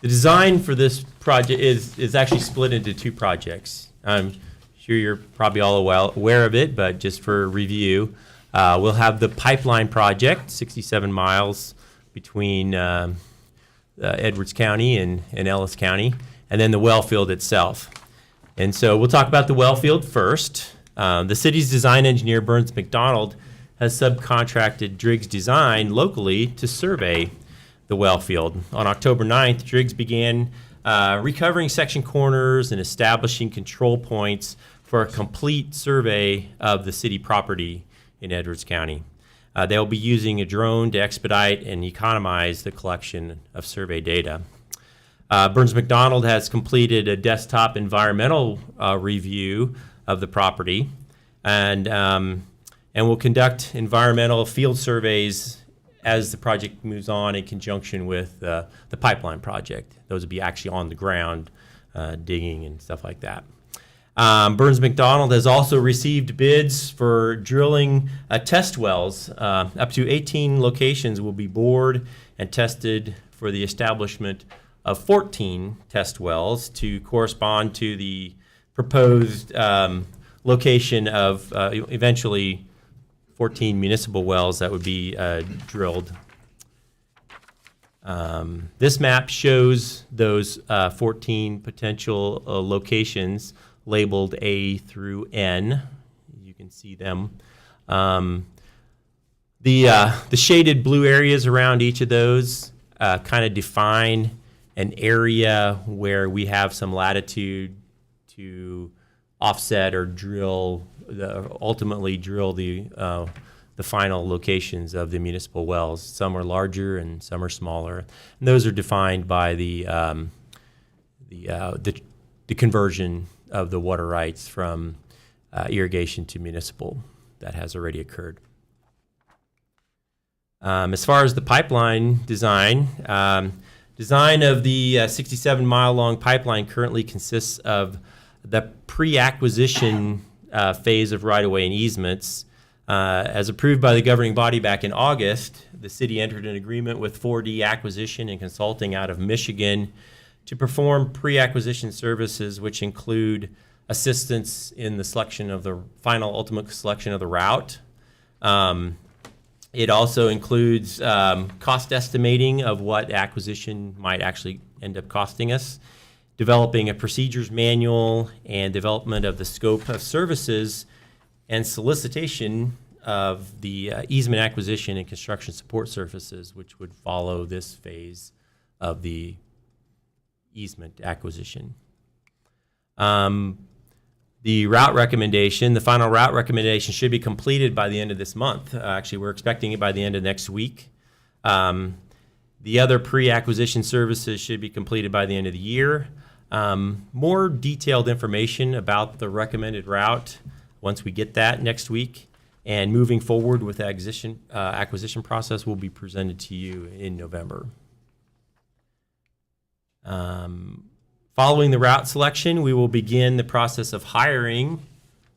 design for this project is actually split into two projects. I'm sure you're probably all aware of it, but just for review, we'll have the pipeline project, 67 miles between Edwards County and Ellis County, and then the well field itself. And so we'll talk about the well field first. The city's design engineer, Burns McDonald, has subcontracted Driggs Design locally to survey the well field. On October 9th, Driggs began recovering section corners and establishing control points for a complete survey of the city property in Edwards County. They'll be using a drone to expedite and economize the collection of survey data. Burns McDonald has completed a desktop environmental review of the property and will conduct environmental field surveys as the project moves on in conjunction with the pipeline project. Those will be actually on the ground digging and stuff like that. Burns McDonald has also received bids for drilling test wells. Up to 18 locations will be bored and tested for the establishment of 14 test wells to correspond to the proposed location of eventually 14 municipal wells that would be drilled. This map shows those 14 potential locations labeled A through N. You can see them. The shaded blue areas around each of those kind of define an area where we have some latitude to offset or ultimately drill the final locations of the municipal wells. Some are larger and some are smaller. And those are defined by the conversion of the water rights from irrigation to municipal that has already occurred. As far as the pipeline design, design of the 67-mile long pipeline currently consists of the pre-acquisition phase of right-of-way and easements. As approved by the governing body back in August, the city entered an agreement with 4D Acquisition and Consulting out of Michigan to perform pre-acquisition services, which include assistance in the selection of the final ultimate selection of the route. It also includes cost estimating of what acquisition might actually end up costing us, developing a procedures manual, and development of the scope of services and solicitation of the easement acquisition and construction support services, which would follow this phase of the easement acquisition. The route recommendation, the final route recommendation should be completed by the end of this month. Actually, we're expecting it by the end of next week. The other pre-acquisition services should be completed by the end of the year. More detailed information about the recommended route once we get that next week. And moving forward with the acquisition process will be presented to you in November. Following the route selection, we will begin the process of hiring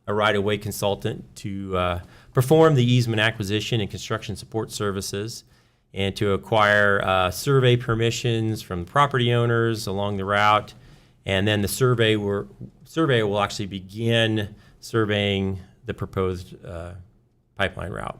a right-of-way consultant to perform the easement acquisition and construction support services and to acquire survey permissions from property owners along the route. And then the survey will actually begin surveying the proposed pipeline route.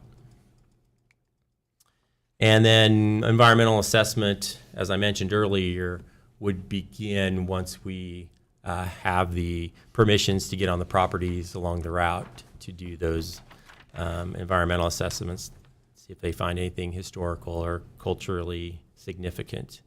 And then environmental assessment, as I mentioned earlier, would begin once we have the permissions to get on the properties along the route to do those environmental assessments, see if they find anything historical or culturally significant.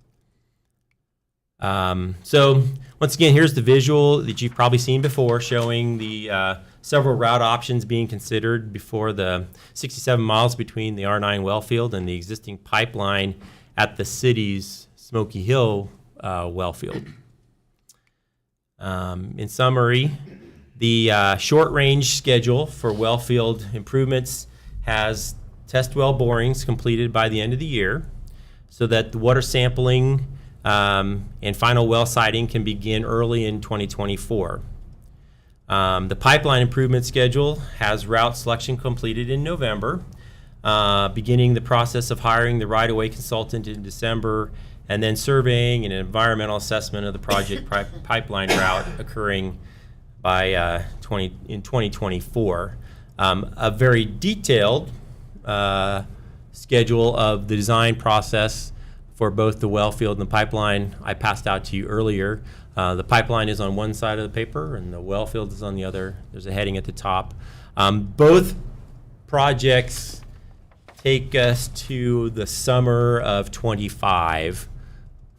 So once again, here's the visual that you've probably seen before, showing the several route options being considered before the 67 miles between the R9 well field and the existing pipeline at the city's Smoky Hill well field. In summary, the short-range schedule for well field improvements has test well borings completed by the end of the year so that the water sampling and final well siting can begin early in 2024. The pipeline improvement schedule has route selection completed in November, beginning the process of hiring the right-of-way consultant in December, and then surveying and environmental assessment of the project pipeline route occurring by 2024. A very detailed schedule of the design process for both the well field and the pipeline I passed out to you earlier. The pipeline is on one side of the paper and the well field is on the other. There's a heading at the top. Both projects take us to the summer of 25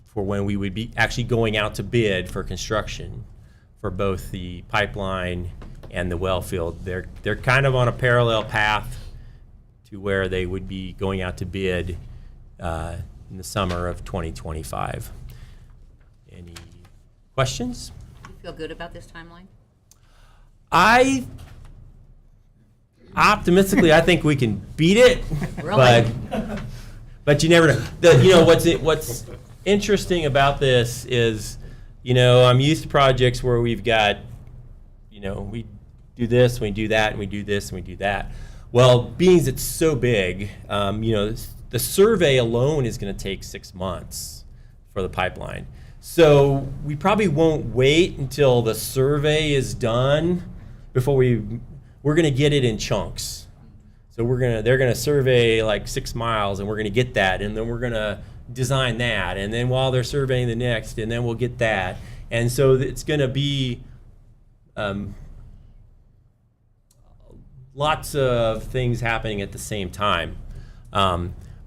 for when we would be actually going out to bid for construction for both the pipeline and the well field. They're kind of on a parallel path to where they would be going out to bid in the summer of 2025. Any questions? Do you feel good about this timeline? Optimistically, I think we can beat it. Really? But you never know. What's interesting about this is, I'm used to projects where we've got, we do this, we do that, and we do this, and we do that. Well, being it's so big, the survey alone is going to take 6 months for the pipeline. So we probably won't wait until the survey is done before we're going to get it in chunks. So they're going to survey like 6 miles, and we're going to get that, and then we're going to design that, and then while they're surveying the next, and then we'll get that. And so it's going to be lots of things happening at the same time.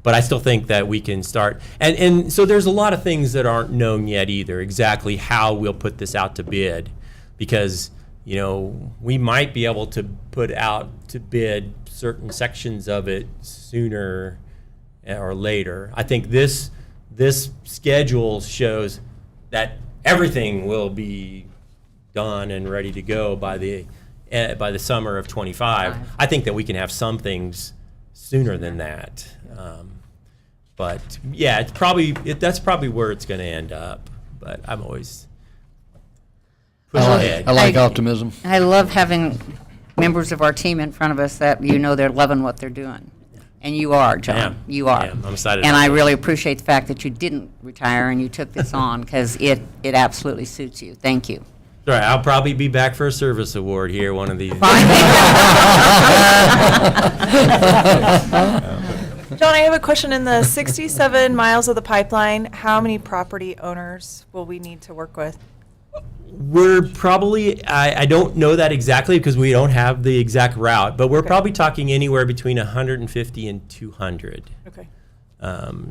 But I still think that we can start. And so there's a lot of things that aren't known yet either, exactly how we'll put this out to bid. Because, we might be able to put out to bid certain sections of it sooner or later. I think this schedule shows that everything will be done and ready to go by the summer of 25. I think that we can have some things sooner than that. But yeah, that's probably where it's going to end up. But I'm always pushing ahead. I like optimism. I love having members of our team in front of us that they're loving what they're doing. And you are, John. You are. I'm excited. And I really appreciate the fact that you didn't retire and you took this on because it absolutely suits you. Thank you. All right, I'll probably be back for a service award here one of these days. John, I have a question. In the 67 miles of the pipeline, how many property owners will we need to work with? We're probably, I don't know that exactly because we don't have the exact route, but we're probably talking anywhere between 150 and 200. Okay.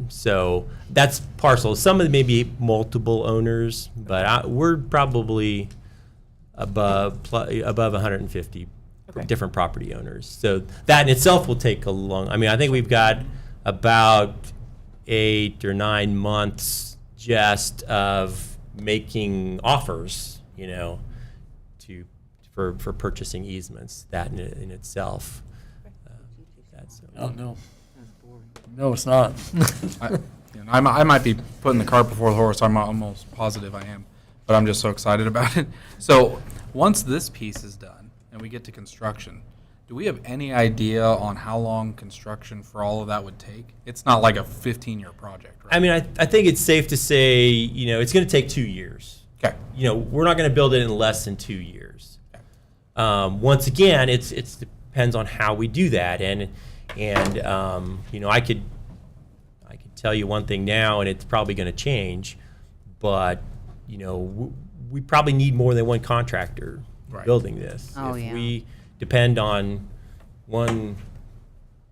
So that's parcel. Some of them may be multiple owners, but we're probably above 150 different property owners. So that in itself will take a long. I mean, I think we've got about 8 or 9 months just of making offers, for purchasing easements. That in itself. Oh, no. No, it's not. I might be putting the cart before the horse. I'm almost positive I am, but I'm just so excited about it. So once this piece is done and we get to construction, do we have any idea on how long construction for all of that would take? It's not like a 15-year project, right? I mean, I think it's safe to say, it's going to take 2 years. Okay. We're not going to build it in less than 2 years. Okay. Once again, it depends on how we do that, and I could tell you one thing now, and it's probably going to change, but we probably need more than one contractor building this. Oh, if yeah. we depend on one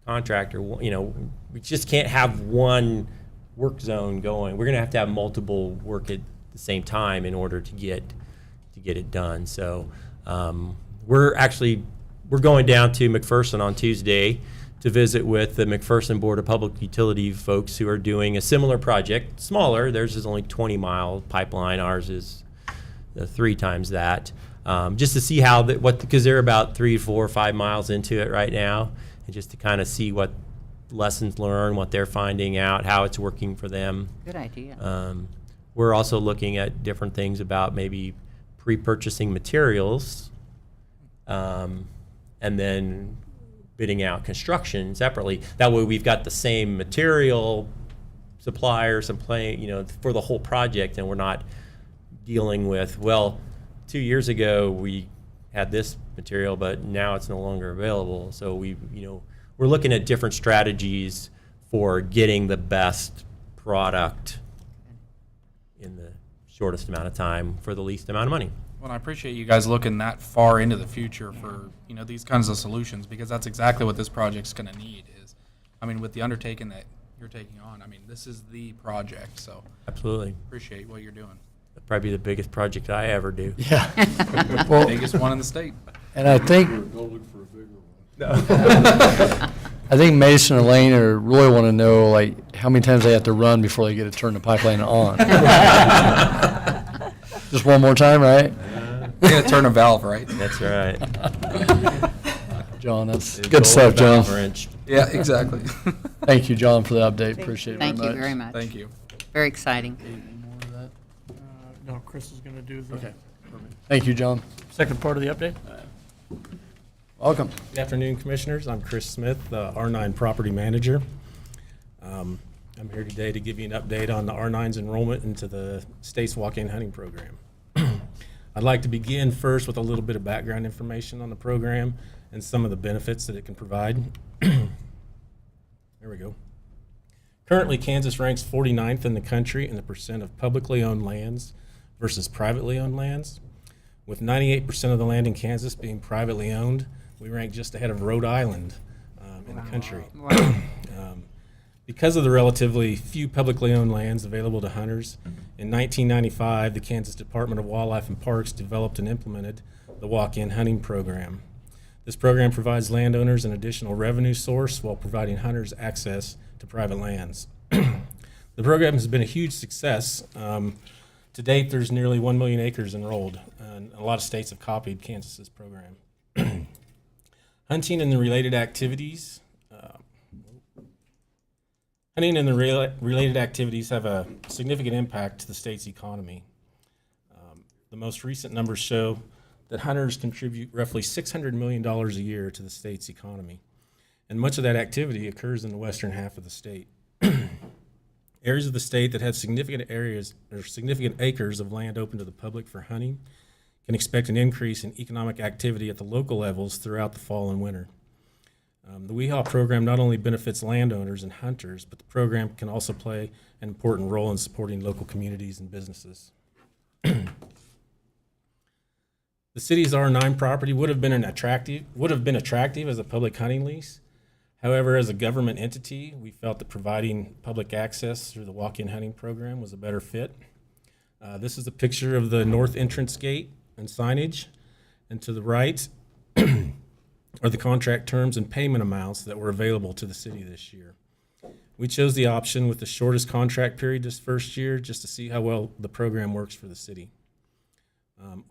contractor, we just can't have one work zone going. We're going to have multiple work at the same time in order to get it done. So we're going down to McPherson on Tuesday to visit with the McPherson Board of Public Utility folks who are doing a similar project, smaller. Theirs is only 20-mile pipeline. Ours is 3 times that. Just to see because they're about 3, 4, 5 miles into it right now, and just to kind of see what lessons learned, what they're finding out, how it's working for them. Good idea. We're also looking at different things about maybe pre-purchasing materials, and then bidding out construction separately. That way we've got the same material suppliers and for the whole project, and we're not dealing with, 2 years ago we had this material, but now it's no longer available. So we're looking at different strategies for getting the best product in the shortest amount of time for the least amount of money. Well, I appreciate you guys looking that far into the future for these kinds of solutions, because that's exactly what this project's going to need. With the undertaking that you're taking on, this is the project. So absolutely appreciate what you're doing. That'd probably be the biggest project I ever do. Yeah. Biggest one in the state. And I think Go look for a bigger one. I think Mason and Elaine really want to know how many times they have to run before they get to turn the pipeline on. Just one more time, right? You got to turn a valve, right? That's right. John, that's good stuff, John. Yeah, exactly. Thank you, John, for the update. Appreciate it Thank very you much. very much. Thank you. Very exciting. No, Chris is going to do the Thank you, John. second part of the update. Welcome. Good afternoon, Commissioners. I'm Chris Smith, R9 Property Manager. I'm here today to give you an update on the R9's enrollment into the state's walk-in hunting program. I'd like to begin first with a little bit of background information on the program and some of the benefits that it can provide. There we go. Currently, Kansas ranks 49th in the country in the percent of publicly owned lands versus privately owned lands. With 98% of the land in Kansas being privately owned, we rank just ahead of Rhode Island in the country. Wow. Because of the relatively few publicly owned lands available to hunters, in 1995, the Kansas Department of Wildlife and Parks developed and implemented the walk-in hunting program. This program provides landowners an additional revenue source while providing hunters access to private lands. The program has been a huge success. To date, there's nearly 1 million acres enrolled, and a lot of states have copied Kansas's program. Hunting and the related activities have a significant impact to the state's economy. The most recent numbers show that hunters contribute roughly $600 million a year to the state's economy, and much of that activity occurs in the western half of the state. Areas of the state that have significant acres of land open to the public for hunting can expect an increase in economic activity at the local levels throughout the fall and winter. The WEHA program not only benefits landowners and hunters, but the program can also play an important role in supporting local communities and businesses. The city's R9 property would have been attractive as a public hunting lease. However, as a government entity, we felt that providing public access through the walk-in hunting program was a better fit. This is a picture of the north entrance gate and signage, and to the right are the contract terms and payment amounts that were available to the city this year. We chose the option with the shortest contract period this first year just to see how well the program works for the city.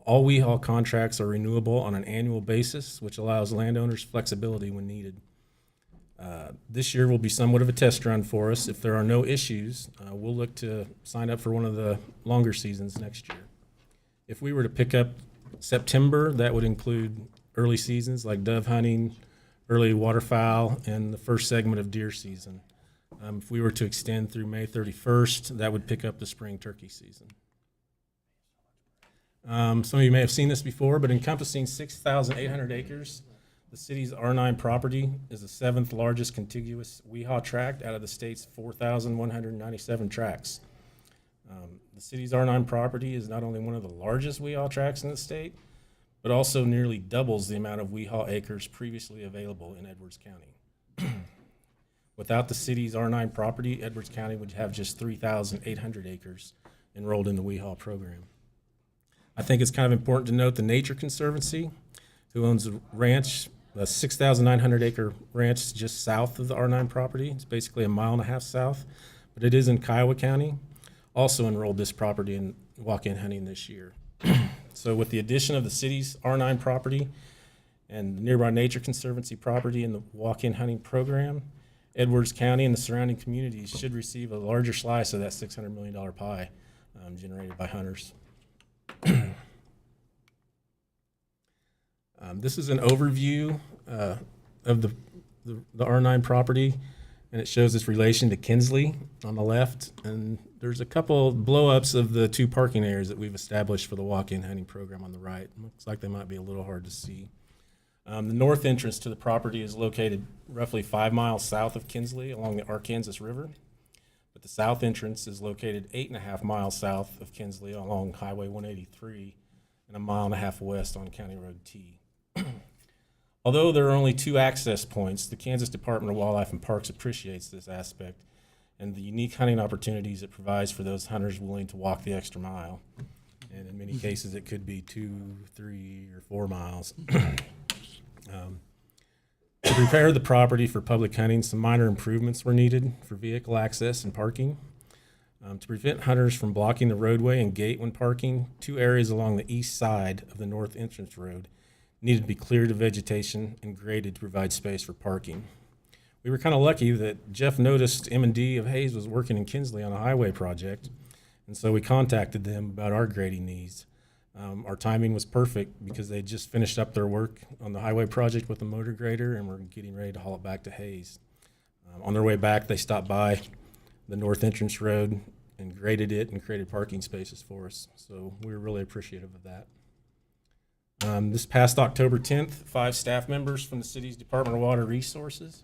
All WeHaul contracts are renewable on an annual basis, which allows landowners flexibility when needed. This year will be somewhat of a test run for us. If there are no issues, we'll look to sign up for one of the longer seasons next year. If we were to pick up September, that would include early seasons like dove hunting, early waterfowl, and the first segment of deer season. If we were to extend through May 31st, that would pick up the spring turkey season. Some of you may have seen this before, but encompassing 6,800 acres, the city's R9 property is the 7th largest contiguous WeHaul tract out of the state's 4,197 tracts. The city's R9 property is not only one of the largest WeHaul tracts in the state, but also nearly doubles the amount of WeHaul acres previously available in Edwards County. Without the city's R9 property, Edwards County would have just 3,800 acres enrolled in the WeHaul program. I think it's kind of important to note the Nature Conservancy, who owns a ranch, a 6,900 acre ranch just south of the R9 property. It's basically a mile and a half south, but it is in Kiowa County. Also enrolled this property in walk-in hunting this year. So with the addition of the city's R9 property and the nearby Nature Conservancy property in the walk-in hunting program, Edwards County and the surrounding communities should receive a larger slice of that $600 million pie generated by hunters. This is an overview of the R9 property, and it shows its relation to Kinsley on the left. And there's a couple blow-ups of the 2 parking areas that we've established for the walk-in hunting program on the right. Looks like they might be a little hard to see. The north entrance to the property is located roughly 5 miles south of Kinsley along the Arkansas River, but the south entrance is located 8.5 miles south of Kinsley along Highway 183 and 1.5 miles west on County Road T. Although there are only 2 access points, the Kansas Department of Wildlife and Parks appreciates this aspect and the unique hunting opportunities it provides for those hunters willing to walk the extra mile. And in many cases, it could be 2, 3, or 4 miles. To prepare the property for public hunting, some minor improvements were needed for vehicle access and parking. To prevent hunters from blocking the roadway and gate when parking, 2 areas along the east side of the north entrance road needed to be cleared of vegetation and graded to provide space for parking. We were kind of lucky that Jeff noticed M&D of Hayes was working in Kinsley on a highway project, and so we contacted them about our grading needs. Our timing was perfect because they just finished up their work on the highway project with the motor grader and were getting ready to haul it back to Hayes. On their way back, they stopped by the north entrance road and graded it and created parking spaces for us. So we were really appreciative of that. This past October 10th, 5 staff members from the city's Department of Water Resources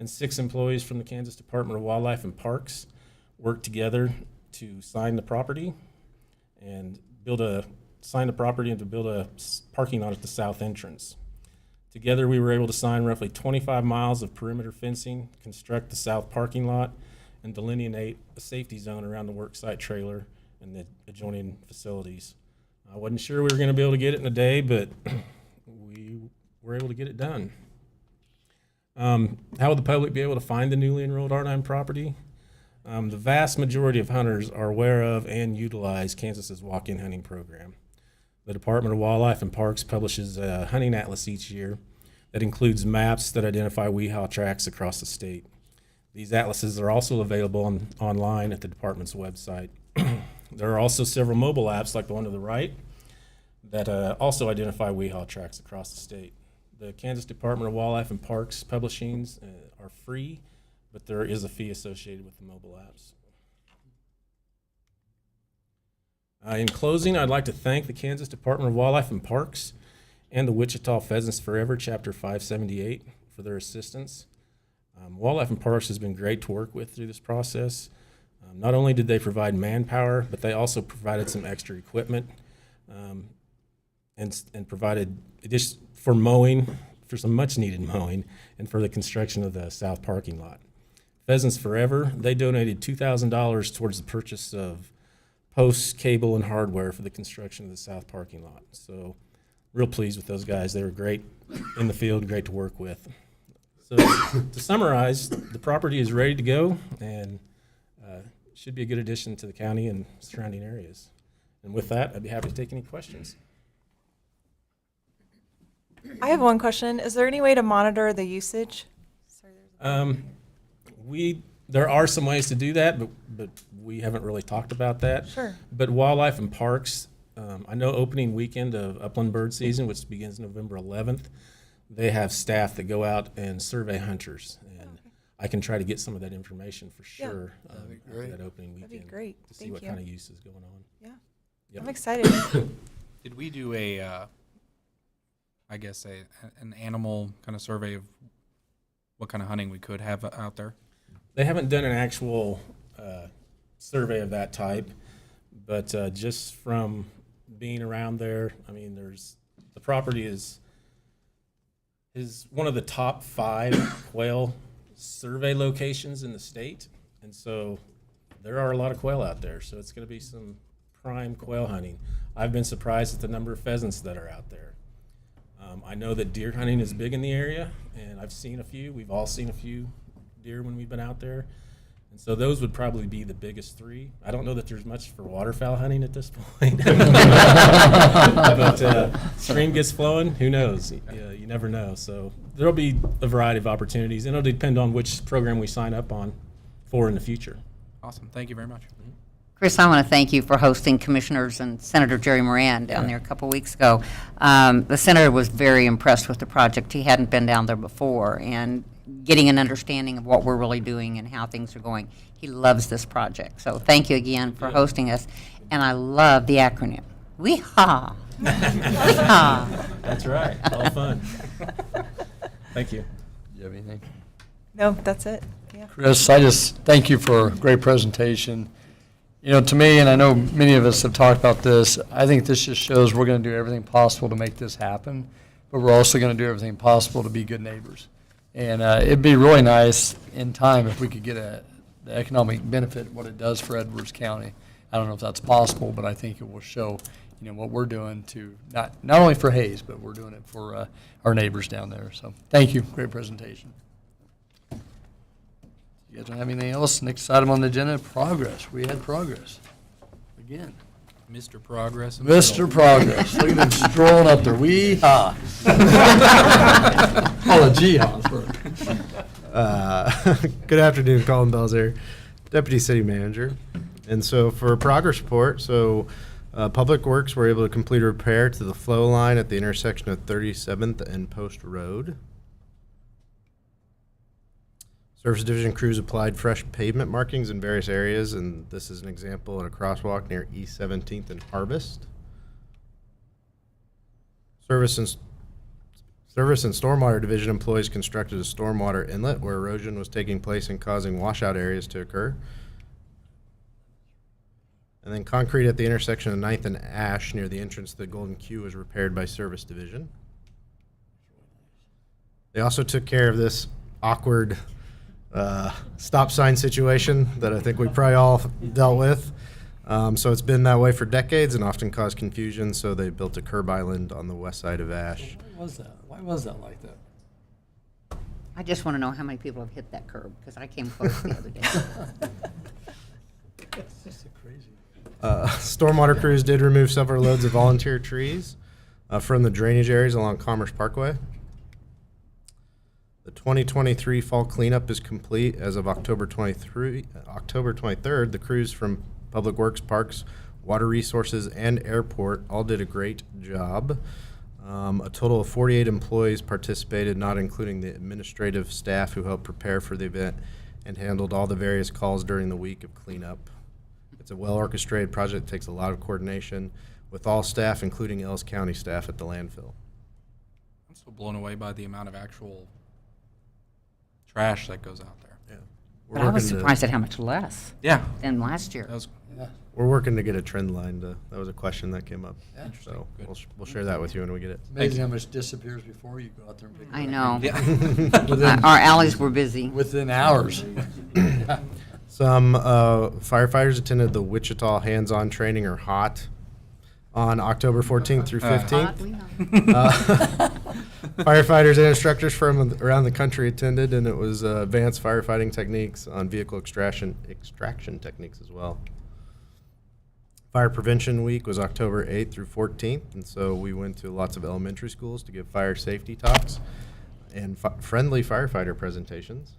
and 6 employees from the Kansas Department of Wildlife and Parks worked together to sign the property and build a parking lot at the south entrance. Together, we were able to sign roughly 25 miles of perimeter fencing, construct the south parking lot, and delineate a safety zone around the worksite trailer and the adjoining facilities. I wasn't sure we were going to be able to get it in a day, but we were able to get it done. How will the public be able to find the newly enrolled R9 property? The vast majority of hunters are aware of and utilize Kansas's walk-in hunting program. The Department of Wildlife and Parks publishes a hunting atlas each year that includes maps that identify WeHaul tracks across the state. These atlases are also available online at the department's website. There are also several mobile apps like the one to the right that also identify WeHaul tracks across the state. The Kansas Department of Wildlife and Parks publishings are free, but there is a fee associated with the mobile apps. In closing, I'd like to thank the Kansas Department of Wildlife and Parks and the Wichita Pheasants Forever Chapter 578 for their assistance. Wildlife and Parks has been great to work with through this process. Not only did they provide manpower, but they also provided some extra equipment and provided for mowing, for some much-needed mowing and for the construction of the south parking lot. Pheasants Forever, they donated $2,000 towards the purchase of posts, cable, and hardware for the construction of the south parking lot. So real pleased with those guys. They were great in the field, great to work with. So to summarize, the property is ready to go and should be a good addition to the county and surrounding areas. And with that, I'd be happy to take any questions. I have one question. Is there any way to monitor the usage? There are some ways to do that, but we haven't really talked about that. Sure. But Wildlife and Parks, I know opening weekend of upland bird season, which begins November 11th, they have staff that go out and survey hunters. And I can try to get some of that information for sure after that opening weekend. That'd be great. To see Thank what you. kind of use is going on. Yeah. Yep. I'm excited. Did we do an animal kind of survey of what kind of hunting we could have out there? They haven't done an actual survey of that type, but just from being around there, I mean, the property is one of the top 5 quail survey locations in the state, and so there are a lot of quail out there. So it's going to be some prime quail hunting. I've been surprised at the number of pheasants that are out there. I know that deer hunting is big in the area, and I've seen a few. We've all seen a few deer when we've been out there. And so those would probably be the biggest 3. I don't know that there's much for waterfowl hunting at this point. But stream gets flowing, who knows? You never know. So there'll be a variety of opportunities, and it'll depend on which program we sign up on for in the future. Awesome. Thank you very much. Chris, I want to thank you for hosting Commissioners and Senator Jerry Moran down there a couple weeks ago. The senator was very impressed with the project. He hadn't been down there before, and getting an understanding of what we're really doing and how things are going. He loves this project. So thank you again for hosting us. And I love the acronym. Wee-haw. Wee-haw. That's right. All fun. Thank you. Do you have anything? No, that's it. Yeah. Chris, I just thank you for a great presentation. You know, to me, and I know many of us have talked about this, I think this just shows we're going to do everything possible to make this happen, but we're also going to do everything possible to be good neighbors. And it'd be really nice in time if we could get the economic benefit, what it does for Edwards County. I don't know if that's possible, but I think it will show, what we're doing to not only for Hayes, but we're doing it for our neighbors down there. So thank you. Great presentation. You guys don't have anything else? Next item on the agenda, progress. We had progress again. Mr. Progress. Mr. Progress. Look at him strolling up there. Wee-haw. Oh, a G-haw. Good afternoon, Colin Belzer, Deputy City Manager. And so for a progress report, Public Works were able to complete a repair to the flow line at the intersection of 37th and Post Road. Service Division crews applied fresh pavement markings in various areas, and this is an example at a crosswalk near East 17th and Harvest. Service and Stormwater Division employees constructed a stormwater inlet where erosion was taking place and causing washout areas to occur. And then concrete at the intersection of 9th and Ash near the entrance to the Golden Q was repaired by Service Division. They also took care of this awkward stop sign situation that I think we probably all dealt with. So it's been that way for decades and often caused confusion, so they built a curb island on the west side of Ash. Why was that like that? I just want to know how many people have hit that curb, because I came close the other day. That's just so crazy. Stormwater crews did remove several loads of volunteer trees from the drainage areas along Commerce Parkway. The 2023 fall cleanup is complete as of October 23rd. The crews from Public Works, Parks, Water Resources, and Airport all did a great job. A total of 48 employees participated, not including the administrative staff who helped prepare for the event and handled all the various calls during the week of cleanup. It's a well-orchestrated project that takes a lot of coordination with all staff, including Ellis County staff at the landfill. I'm so blown away by the amount of actual trash that goes out there. Yeah. But I was surprised at how much less Yeah. than last year. We're working to get a trend line. That was a question that came up. Yeah. So we'll share that with you when we get it. Amazing how much disappears before you go out there and pick it I up. know. Within- Our alleys were busy. Within hours. Some firefighters attended the Wichita hands-on training, or HOT, on October 14th through 15th. Firefighters and instructors from around the country attended, and it was advanced firefighting techniques on vehicle extraction techniques as well. Fire Prevention Week was October 8th through 14th, and so we went to lots of elementary schools to give fire safety talks and friendly firefighter presentations.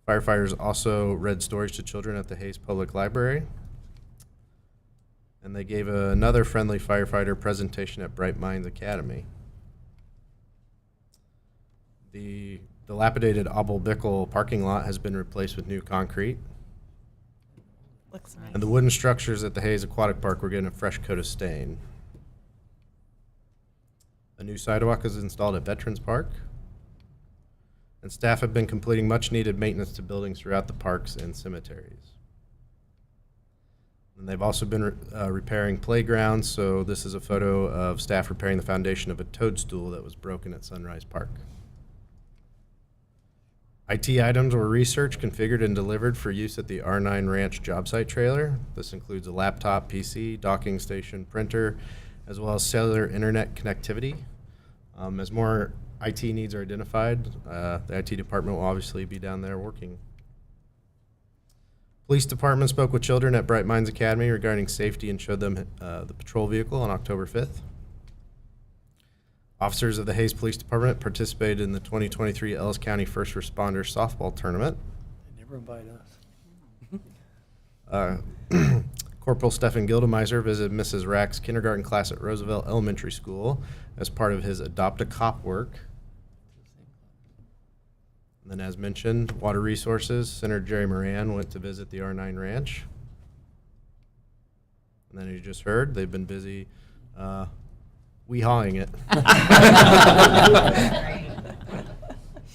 Firefighters also read stories to children at the Hayes Public Library. And they gave another friendly firefighter presentation at Bright Minds Academy. The dilapidated Abel Bickle parking lot has been replaced with new concrete. Looks nice. And the wooden structures at the Hayes Aquatic Park were getting a fresh coat of stain. A new sidewalk is installed at Veterans Park. And staff have been completing much needed maintenance to buildings throughout the parks and cemeteries. And they've also been repairing playgrounds, so this is a photo of staff repairing the foundation of a toadstool that was broken at Sunrise Park. IT items were researched, configured, and delivered for use at the R9 Ranch job site trailer. This includes a laptop, PC, docking station, printer, as well as cellular internet connectivity. As more IT needs are identified, the IT department will obviously be down there working. Police department spoke with children at Bright Minds Academy regarding safety and showed them the patrol vehicle on October 5th. Officers of the Hayes Police Department participated in the 2023 Ellis County First Responders Softball Tournament. They never invite us. Corporal Stephen Gildemeiser visited Mrs. Rack's kindergarten class at Roosevelt Elementary School as part of his Adopt a Cop work. And then, as mentioned, Water Resources, Senator Jerry Moran went to visit the R9 Ranch. And then you just heard, they've been busy wee-hawing it.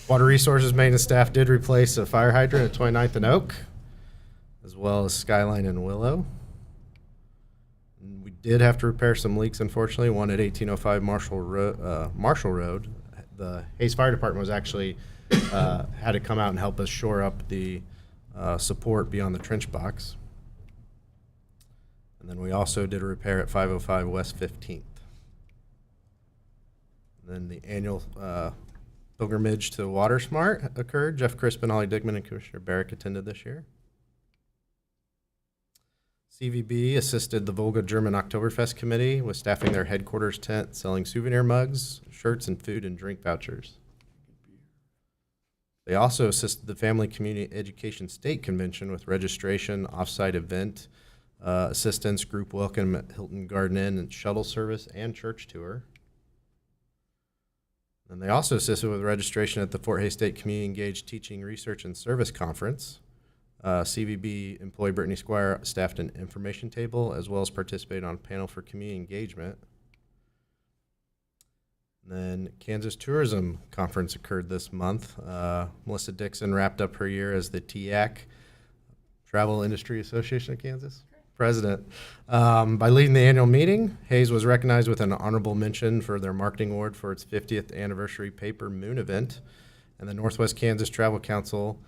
Water Resources maintenance staff did replace a fire hydrant at 29th and Oak, as well as Skyline and Willow. And we did have to repair some leaks, unfortunately. One at 1805 Marshall Road. The Hayes Fire Department was actually had to come out and help us shore up the support beyond the trench box. And then we also did a repair at 505 West 15th. Then the annual pilgrimage to Water Smart occurred. Jeff Crispin, Holly Dickman, and Commissioner Barrick attended this year. CVB assisted the Volga German Oktoberfest Committee with staffing their headquarters tent, selling souvenir mugs, shirts, and food and drink vouchers. They also assisted the Family Community Education State Convention with registration, off-site event, assistance, group welcome at Hilton Garden Inn, and shuttle service and church tour. And they also assisted with registration at the Fort Hays State Community Engaged Teaching, Research, and Service Conference. CVB employee Brittany Squire staffed an information table as well as participated on a panel for community engagement. And then Kansas Tourism Conference occurred this month. Melissa Dixon wrapped up her year as the TIAC, Travel Industry Association of Kansas president. By leading the annual meeting, Hayes was recognized with an honorable mention for their marketing award for its 50th anniversary Paper Moon event. And the Northwest Kansas Travel Council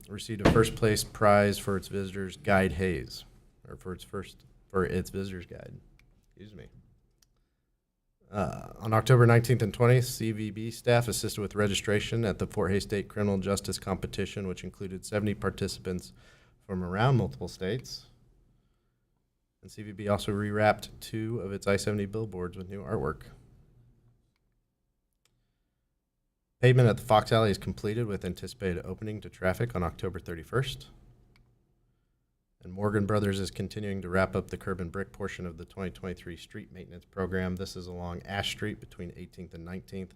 received a first place prize for its visitors guide Hayes, or for its visitors guide. Excuse me. On October 19th and 20th, CVB staff assisted with registration at the Fort Hays State Criminal Justice Competition, which included 70 participants from around multiple states. And CVB also rewrapped 2 of its I-70 billboards with new artwork. Pavement at the Fox Alley is completed with anticipated opening to traffic on October 31st. And Morgan Brothers is continuing to wrap up the curb and brick portion of the 2023 street maintenance program. This is along Ash Street between 18th and 19th.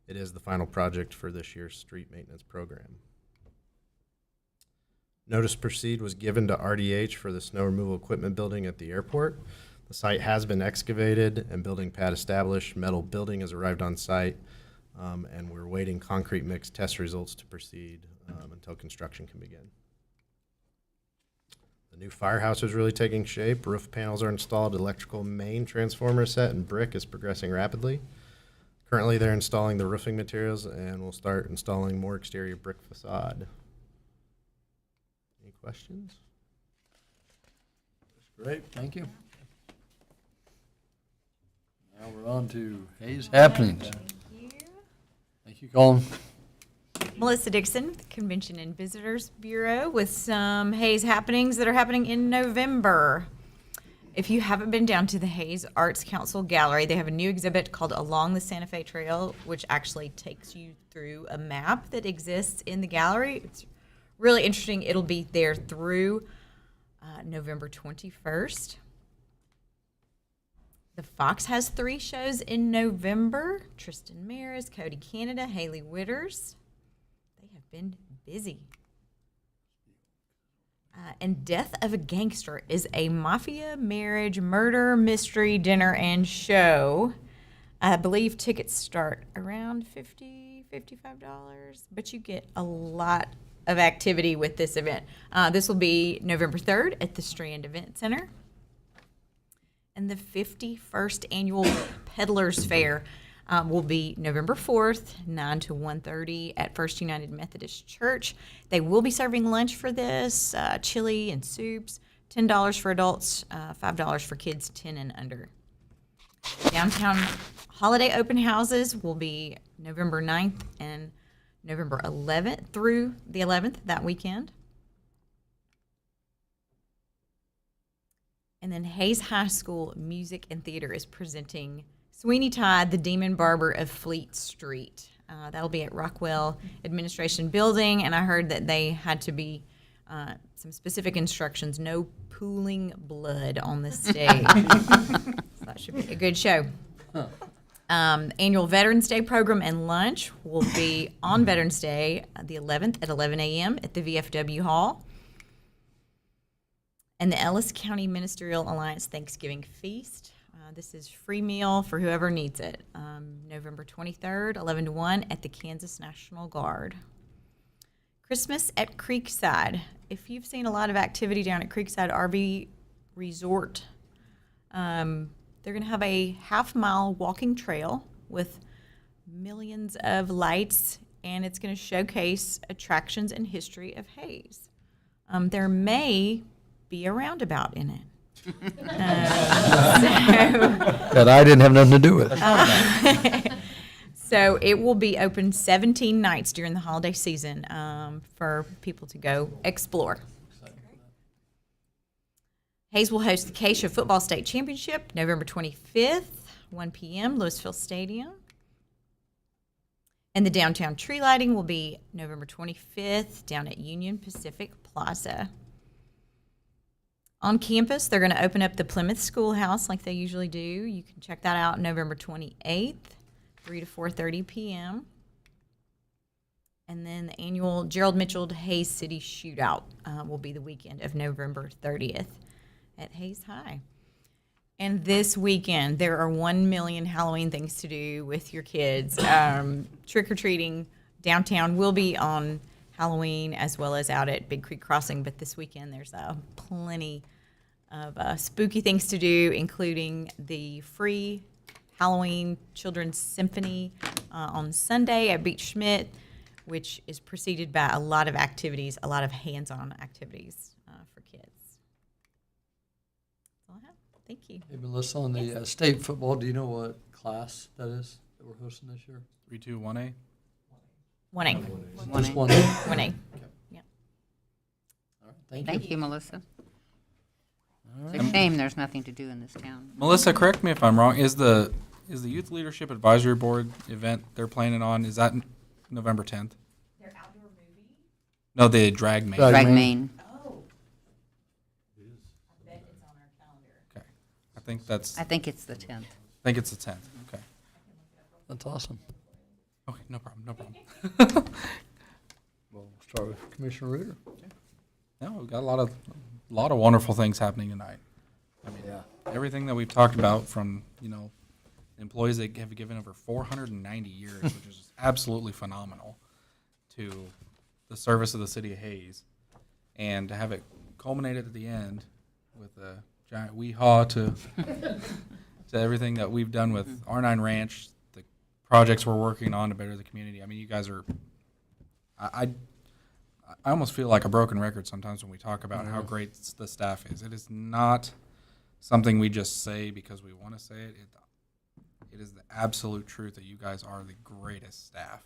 It is the final project for this year's street maintenance program. Notice proceed was given to RDH for the snow removal equipment building at the airport. The site has been excavated and building pad established. Metal building has arrived on site, and we're waiting concrete mix test results to proceed until construction can begin. The new firehouse is really taking shape. Roof panels are installed. Electrical main transformer set and brick is progressing rapidly. Currently, they're installing the roofing materials and will start installing more exterior brick facade. Any questions? Great, thank you. Now we're on to Hayes Happenings. Thank you, Colin. Melissa Dixon, with the Convention and Visitors Bureau, with some Hayes happenings that are happening in November. If you haven't been down to the Hayes Arts Council Gallery, they have a new exhibit called Along the Santa Fe Trail, which actually takes you through a map that exists in the gallery. It's really interesting. It'll be there through November 21st. The Fox has 3 shows in November. Tristan Maris, Cody Canada, Haley Witters. They have been busy. And Death of a Gangster is a mafia, marriage, murder, mystery, dinner, and show. I believe tickets start around $50, $55, but you get a lot of activity with this event. This will be November 3rd at the Strand Event Center. And the 51st Annual Peddlers Fair will be November 4th, 9 to 1:30 at First United Methodist Church. They will be serving lunch for this, chili and soups, $10 for adults, $5 for kids 10 and under. Downtown holiday open houses will be November 9th and November 11th through the 11th that weekend. And then Hayes High School Music and Theater is presenting Sweeney Todd, the Demon Barber of Fleet Street. That'll be at Rockwell Administration Building, and I heard that they had to be some specific instructions, no pooling blood on the stage. So that should be a good show. Annual Veterans Day program and lunch will be on Veterans Day, the 11th at 11 a.m. at the VFW Hall. And the Ellis County Ministerial Alliance Thanksgiving Feast. This is free meal for whoever needs it. November 23rd, 11 to 1 at the Kansas National Guard. Christmas at Creekside. If you've seen a lot of activity down at Creekside RV Resort, they're going to have a half-mile walking trail with millions of lights, and it's going to showcase attractions and history of Hayes. There may be a roundabout in it. That I didn't have nothing to do with. So it will be open 17 nights during the holiday season for people to go explore. Hayes will host the Acacia Football State Championship November 25th, 1 p.m., Louisville Stadium. And the downtown tree lighting will be November 25th down at Union Pacific Plaza. On campus, they're going to open up the Plymouth Schoolhouse like they usually do. You can check that out November 28th, 3 to 4:30 p.m. And then the annual Gerald Mitchell Hayes City Shootout will be the weekend of November 30th at Hayes High. And this weekend, there are 1 million Halloween things to do with your kids. Trick-or-treating downtown will be on Halloween as well as out at Big Creek Crossing, but this weekend there's plenty of spooky things to do, including the free Halloween Children's Symphony on Sunday at Beach Schmidt, which is preceded by a lot of activities, a lot of hands-on activities for kids. That's all I have. Thank you. Hey, Melissa, on the state football, do you know what class that is that we're hosting this year? 3-2-1A. 1A. Just 1A? 1A. Yeah. All right, Thank you, Melissa. It's a shame there's nothing to do in this town. Melissa, correct me if I'm wrong. Is the Youth Leadership Advisory Board event they're planning on, is that November 10th? Their outdoor movie? No, the Drag Main. Drag Main. Oh. I bet it's on our calendar. Okay. I think it's the 10th. I think it's the 10th. Okay. That's awesome. Okay, no problem, no problem. We'll start with Commissioner Reuter. No, we've got a lot of wonderful things happening tonight. I mean, everything that we've talked about, from employees that have given over 490 years, which is absolutely phenomenal, to the service of the city of Hayes, and to have it culminated at the end with a giant wee-haw to to everything that we've done with R9 Ranch, the projects we're working on to better the community. I mean, you guys are. I almost feel like a broken record sometimes when we talk about how great the staff is. It is not something we just say because we want to say it. It is the absolute truth that you guys are the greatest staff.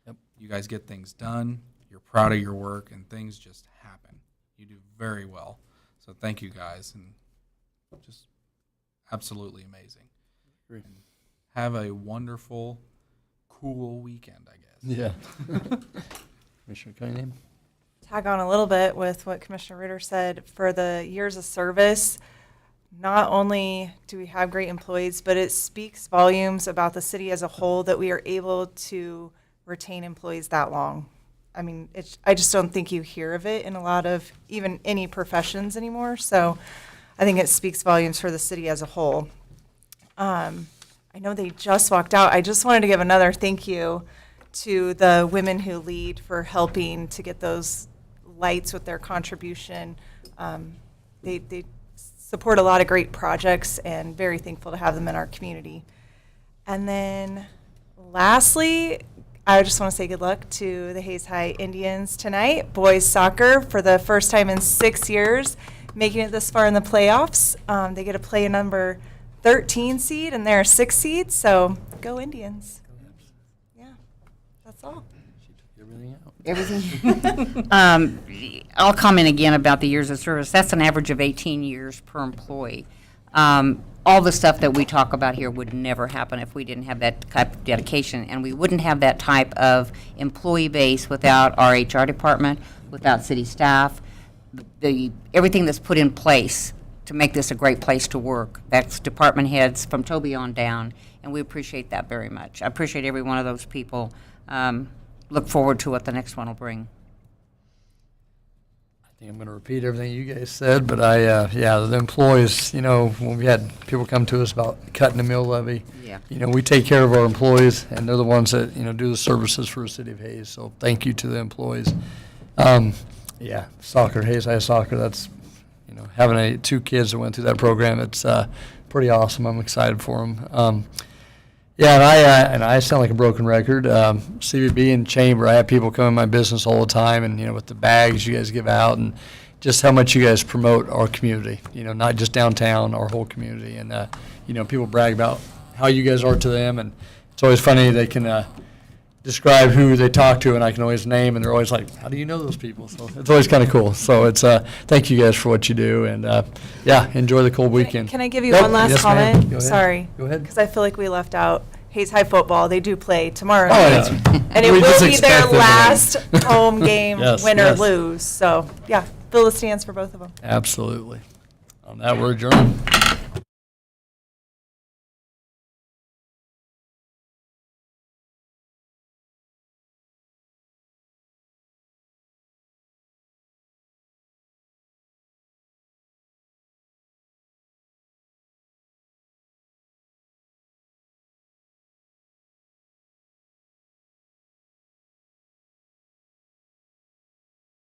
Yep. You guys get things done. You're proud of your work, and things just happen. You do very well. So thank you guys, and just absolutely amazing. Great. And have a wonderful, cool weekend, I guess. Yeah. Commissioner Cunningham? Tag on a little bit with what Commissioner Ritter said. For the years of service, not only do we have great employees, but it speaks volumes about the city as a whole that we are able to retain employees that long. I mean, I just don't think you hear of it in a lot of even any professions anymore. So I think it speaks volumes for the city as a whole. I know they just walked out. I just wanted to give another thank you to the women who lead for helping to get those lights with their contribution. They support a lot of great projects, and very thankful to have them in our community. And then lastly, I just want to say good luck to the Hayes High Indians tonight. Boys soccer for the first time in 6 years, making it this far in the playoffs. They get to play a number 13 seed, and they're a 6 seed, so go Indians. Yeah, that's all. Everything. I'll comment again about the years of service. That's an average of 18 years per employee. All the stuff that we talk about here would never happen if we didn't have that type of dedication, and we wouldn't have that type of employee base without our HR department, without city staff, everything that's put in place to make this a great place to work. That's department heads from Toby on down, and we appreciate that very much. I appreciate every one of those people. Look forward to what the next one will bring. I think I'm going to repeat everything you guys said, but the employees, when we had people come to us about cutting the mill levy, Yeah. we take care of our employees, and they're the ones that, do the services for the city of Hayes. So thank you to the employees. Soccer, Hayes High Soccer, that's, having 2 kids that went through that program, it's pretty awesome. I'm excited for them. And I sound like a broken record. CVB and Chamber, I have people come in my business all the time, and with the bags you guys give out, and just how much you guys promote our community. Not just downtown, our whole community, and people brag about how you guys are to them, and it's always funny they can describe who they talk to, and I can always name, and they're always like, "How do you know those people?" So it's always kind of cool. So it's thank you guys for what you do, and enjoy the cold weekend. Can I give you Yep. one last Yes, ma'am. comment? Go ahead. Sorry. Go ahead. Because I feel like we left out Hayes High football. They do play tomorrow Oh, night. yeah. And it We will just be their expect them to win. last home game, Yes, win or yes. lose. So, yeah, fill the stands for both of them. Absolutely. On that, we're adjourned.